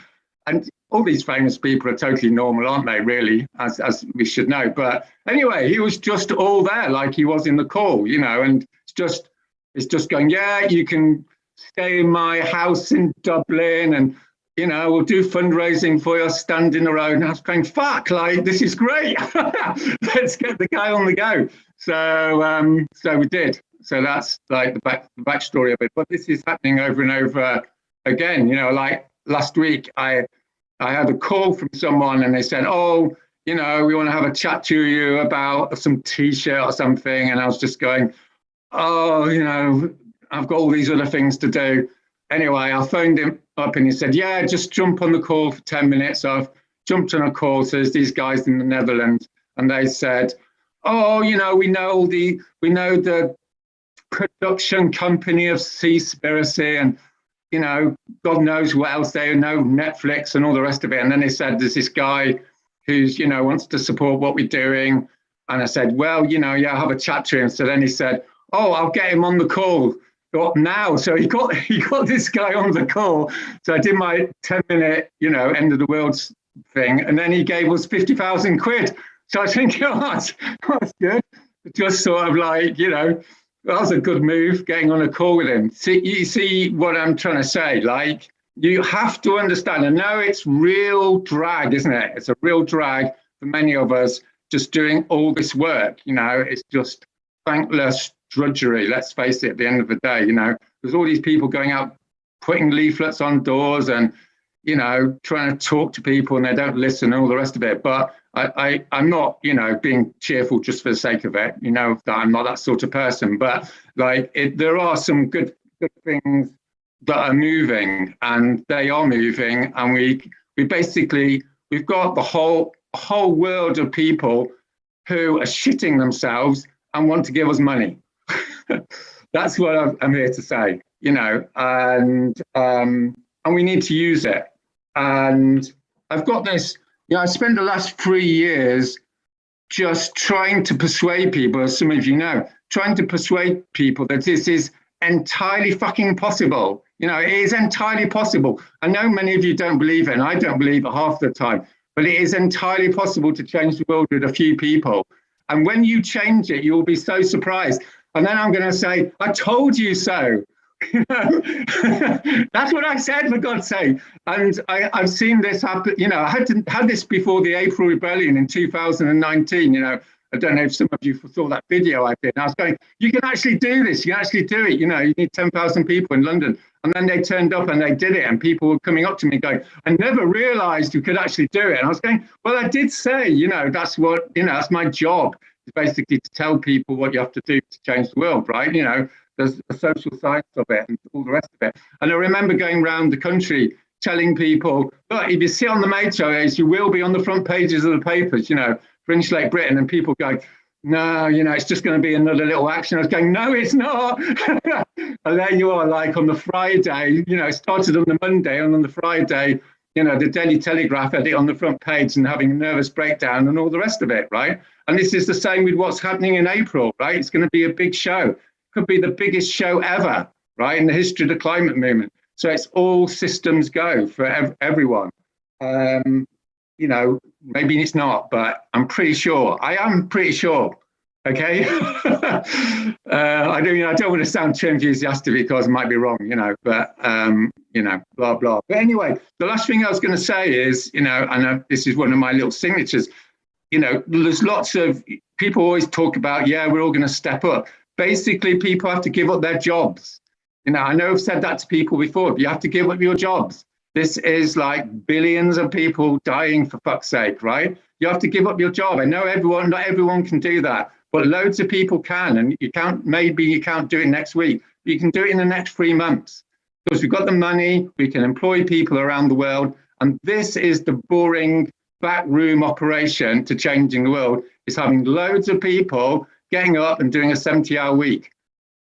and all these famous people are totally normal, aren't they, really, as we should know. But anyway, he was just all there like he was in the call, and it's just going, yeah, you can stay in my house in Dublin and, we'll do fundraising for you, stand in the road. And I was going, fuck, like, this is great. Let's get the guy on the go. So we did. So that's like the backstory of it. But this is happening over and over again. Like last week, I had a call from someone and they said, oh, we want to have a chat to you about some T-shirt or something. And I was just going, oh, I've got all these other things to do. Anyway, I phoned him up and he said, yeah, just jump on the call for 10 minutes. So I've jumped on a call. So there's these guys in the Netherlands and they said, oh, we know the production company of Seaspiracy and, God knows what else they know, Netflix and all the rest of it. And then they said, there's this guy who's, wants to support what we're doing. And I said, well, I'll have a chat to him. So then he said, oh, I'll get him on the call. Now, so he got this guy on the call. So I did my 10-minute, end of the world thing, and then he gave us 50,000 quid. So I think, that's good. Just sort of like, that was a good move, getting on a call with him. You see what I'm trying to say? Like, you have to understand. I know it's real drag, isn't it? It's a real drag for many of us just doing all this work. It's just thankless drudgery, let's face it, at the end of the day. You know, there's all these people going out putting leaflets on doors and, you know, trying to talk to people and they don't listen and all the rest of it. But I'm not, you know, being cheerful just for the sake of it. You know, that I'm not that sort of person. But like, there are some good things that are moving, and they are moving. And we've got the whole world of people who are shitting themselves and want to give us money. That's what I'm here to say, you know, and we need to use it. And I've got this, you know, I spent the last 3 years just trying to persuade people, as some of you know, trying to persuade people that this is entirely fucking possible. You know, it is entirely possible. I know many of you don't believe it, and I don't believe it half the time, but it is entirely possible to change the world with a few people. And when you change it, you'll be so surprised. And then I'm going to say, I told you so. You know? That's what I said, for God's sake. And I've seen this happen. You know, I had this before the April Rebellion in 2019. You know, I don't know if some of you saw that video I did. And I was going, you can actually do this. You can actually do it. You know, you need 10,000 people in London. And then they turned up and they did it. And people were coming up to me going, I never realized you could actually do it. And I was going, well, I did say, you know, that's what, you know, that's my job, is basically to tell people what you have to do to change the world, right? You know, there's the social science of it and all the rest of it. And I remember going around the country telling people, look, if you sit on the motorways, you will be on the front pages of the papers, you know, for Insulate Britain, and people going, no, you know, it's just going to be another little action. I was going, no, it's not. And there you are, like on the Friday, you know, it started on the Monday, and on the Friday, you know, the Daily Telegraph had it on the front page and having a nervous breakdown and all the rest of it, right? And this is the same with what's happening in April, right? It's going to be a big show. Could be the biggest show ever, right, in the history of the climate movement. So it's all systems go for everyone. You know, maybe it's not, but I'm pretty sure. I am pretty sure. Okay. I don't want to sound too enthusiastic because I might be wrong, you know, but you know, blah blah. But anyway, the last thing I was going to say is, you know, and this is one of my little signatures. You know, there's lots of people always talk about, yeah, we're all going to step up. Basically, people have to give up their jobs. You know, I know I've said that to people before, but you have to give up your jobs. This is like billions of people dying, for fuck's sake, right? You have to give up your job. I know not everyone can do that, but loads of people can. And maybe you can't do it next week, but you can do it in the next 3 months. Because we've got the money, we can employ people around the world. And this is the boring backroom operation to changing the world, is having loads of people getting up and doing a 70-hour week.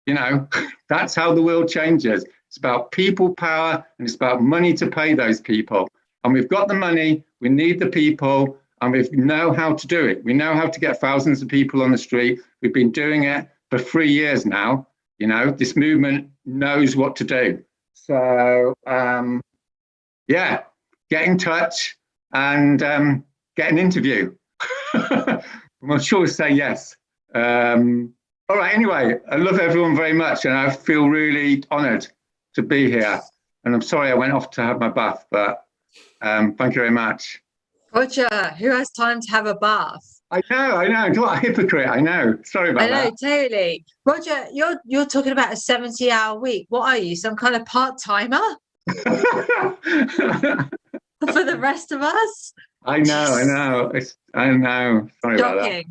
You know, that's how the world changes. It's about people power, and it's about money to pay those people. And we've got the money, we need the people, and we know how to do it. We know how to get thousands of people on the street. We've been doing it for 3 years now. You know, this movement knows what to do. So, yeah, get in touch and get an interview. I'm sure we'll say yes. All right, anyway, I love everyone very much, and I feel really honoured to be here. And I'm sorry I went off to have my bath, but thank you very much. Roger, who has time to have a bath? I know. What a hypocrite, I know. Sorry about that. I know, totally. Roger, you're talking about a 70-hour week. What are you, some kind of part-timer? For the rest of us? I know. Sorry about that.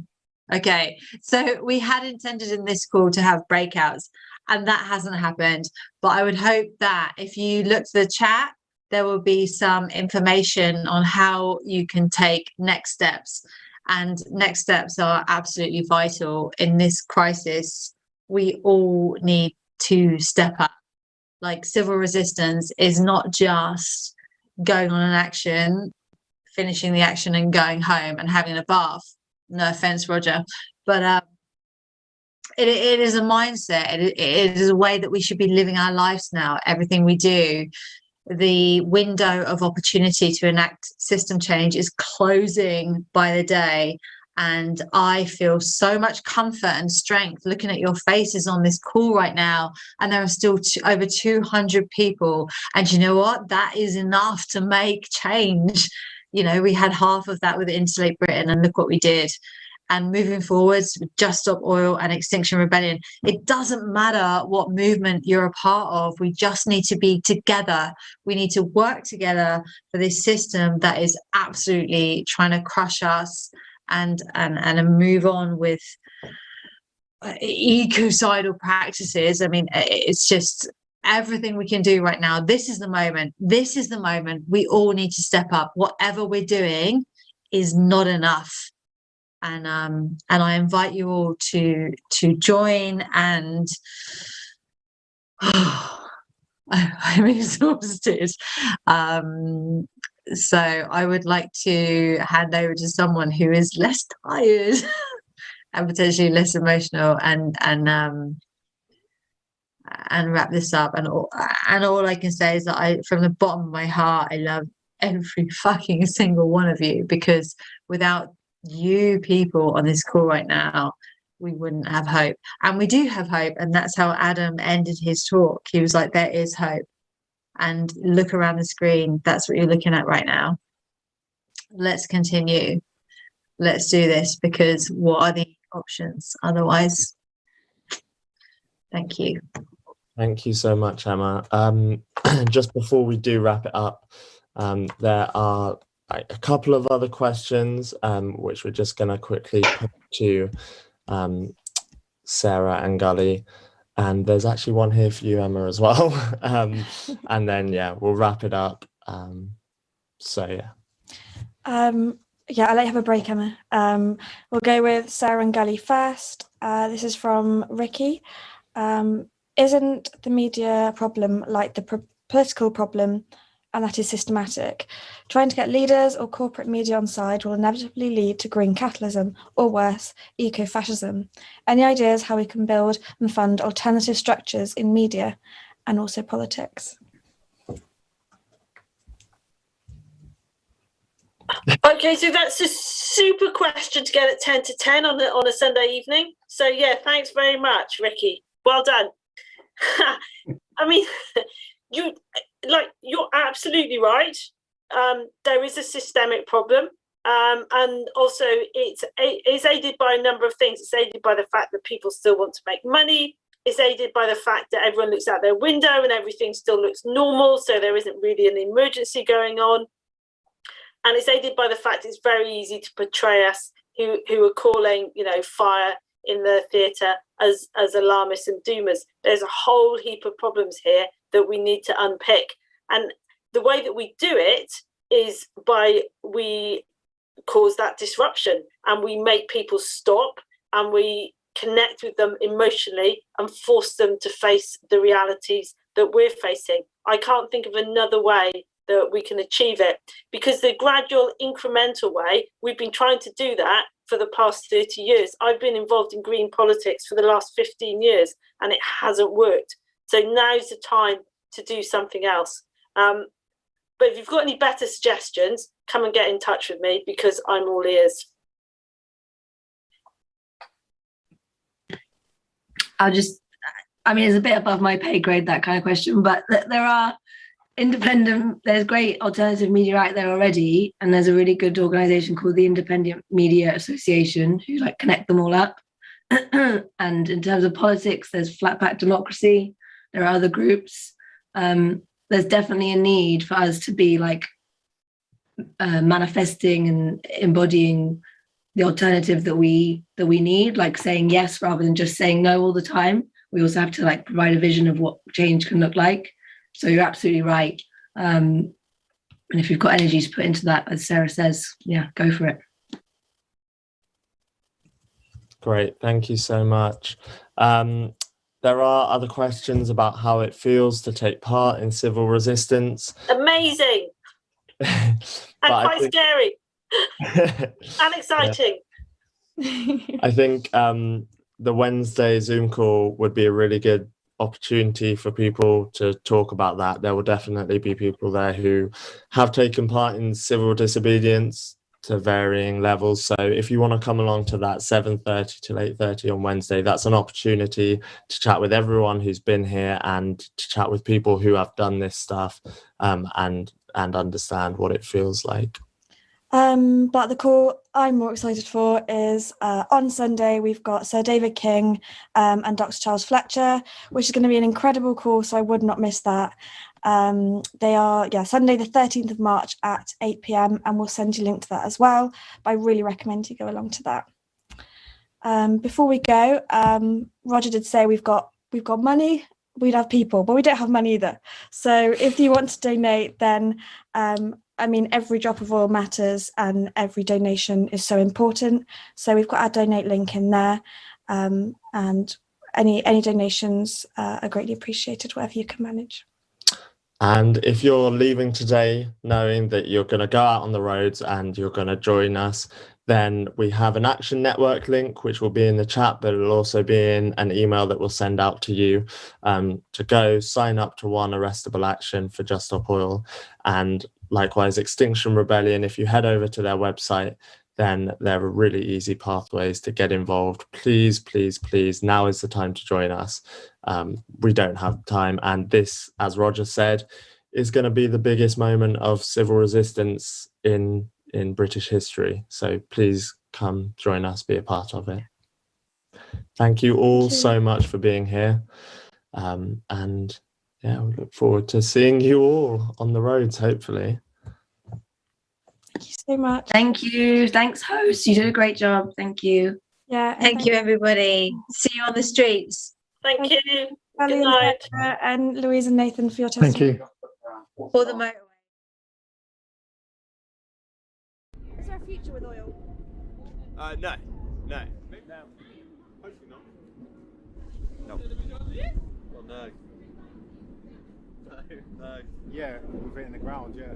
Okay, so we had intended in this call to have breakouts, and that hasn't happened. But I would hope that if you look to the chat, there will be some information on how you can take next steps. And next steps are absolutely vital in this crisis. We all need to step up. Like, civil resistance is not just going on an action, finishing the action and going home and having a bath. No offense, Roger, but it is a mindset. It is a way that we should be living our lives now. Everything we do, the window of opportunity to enact system change is closing by the day. And I feel so much comfort and strength looking at your faces on this call right now. And there are still over 200 people. And you know what? That is enough to make change. You know, we had half of that with Insulate Britain, and look what we did. and moving forwards with Just Stop Oil and Extinction Rebellion. It doesn't matter what movement you're a part of. We just need to be together. We need to work together for this system that is absolutely trying to crush us and move on with ecocidal practices. I mean, it's just everything we can do right now. This is the moment. This is the moment. We all need to step up. Whatever we're doing is not enough. And I invite you all to join. And I'm exhausted. So I would like to hand over to someone who is less tired and potentially less emotional, and wrap this up. And all I can say is that from the bottom of my heart, I love every fucking single one of you, because without you people on this call right now, we wouldn't have hope. And we do have hope, and that's how Adam ended his talk. He was like, there is hope. And look around the screen, that's what you're looking at right now. Let's continue. Let's do this, because what are the options otherwise? Thank you. Thank you so much, Emma. Just before we do wrap it up, there are a couple of other questions which we're just going to quickly put to Sarah and Gully. And there's actually one here for you, Emma, as well. And then, yeah, we'll wrap it up. So, yeah. Yeah, I'll let you have a break, Emma. We'll go with Sarah and Gully first. This is from Ricky. Isn't the media problem like the political problem, and that is systematic? Trying to get leaders or corporate media on side will inevitably lead to green capitalism, or worse, eco-fascism. Any ideas how we can build and fund alternative structures in media and also politics? Okay, so that's a super question to get at 10 to 10 on a Sunday evening. So yeah, thanks very much, Ricky. Well done. I mean, you're absolutely right. There is a systemic problem, and also it's aided by a number of things. It's aided by the fact that people still want to make money. It's aided by the fact that everyone looks out their window and everything still looks normal, so there isn't really an emergency going on. And it's aided by the fact it's very easy to portray us who are calling, fire in the theatre as alarmists and doomers. There's a whole heap of problems here that we need to unpick. And the way that we do it is we cause that disruption, and we make people stop, and we connect with them emotionally and force them to face the realities that we're facing. I can't think of another way that we can achieve it, because the gradual incremental way, we've been trying to do that for the past 30 years. I've been involved in green politics for the last 15 years and it hasn't worked. So now's the time to do something else. But if you've got any better suggestions, come and get in touch with me, because I'm all ears. It's a bit above my pay grade, that kind of question, but there are there's great alternative media out there already, and there's a really good organization called the Independent Media Association who connect them all up. And in terms of politics, there's Flatback Democracy, there are other groups. There's definitely a need for us to be manifesting and embodying the alternative that we need, saying yes rather than just saying no all the time. We also have to provide a vision of what change can look like. So you're absolutely right. And if you've got energy to put into that, as Sarah says, yeah, go for it. Great, thank you so much. There are other questions about how it feels to take part in civil resistance. Amazing. And quite scary. And exciting. I think the Wednesday Zoom call would be a really good opportunity for people to talk about that. There will definitely be people there who have taken part in civil disobedience to varying levels. So if you want to come along to that 7:30 to 8:30 on Wednesday, that's an opportunity to chat with everyone who's been here and to chat with people who have done this stuff and understand what it feels like. But the call I'm more excited for is on Sunday, we've got Sir David King and Dr. Charles Fletcher, which is going to be an incredible call, so I would not miss that. They are, Sunday the 13th of March at 8 p.m, and we'll send you a link to that as well, but I really recommend you go along to that. Before we go, Roger did say we've got money, we'd have people, but we don't have money either. So if you want to donate, then every drop of oil matters and every donation is so important. So we've got our donate link in there, and any donations are greatly appreciated, whatever you can manage. And if you're leaving today knowing that you're going to go out on the roads and you're going to join us, then we have an Action Network link, which will be in the chat, but it'll also be in an email that we'll send out to you to go sign up to one arrestable action for Just Stop Oil. And likewise, Extinction Rebellion, if you head over to their website, then there are really easy pathways to get involved. Please, please, please, now is the time to join us. We don't have time. And this, as Roger said, is going to be the biggest moment of civil resistance in British history. So please come join us, be a part of it. Thank you all so much for being here. And yeah, we look forward to seeing you all on the roads, hopefully. Thank you so much. Thank you. Thanks, host. You did a great job. Thank you. Yeah. Thank you, everybody. See you on the streets. Thank you. Gully Good night. And Louise and Nathan for your testimony. Thank you. For the motorway. Is there a future with oil? No. Hopefully not. No. Well, no. No. Yeah, with it in the ground, yeah.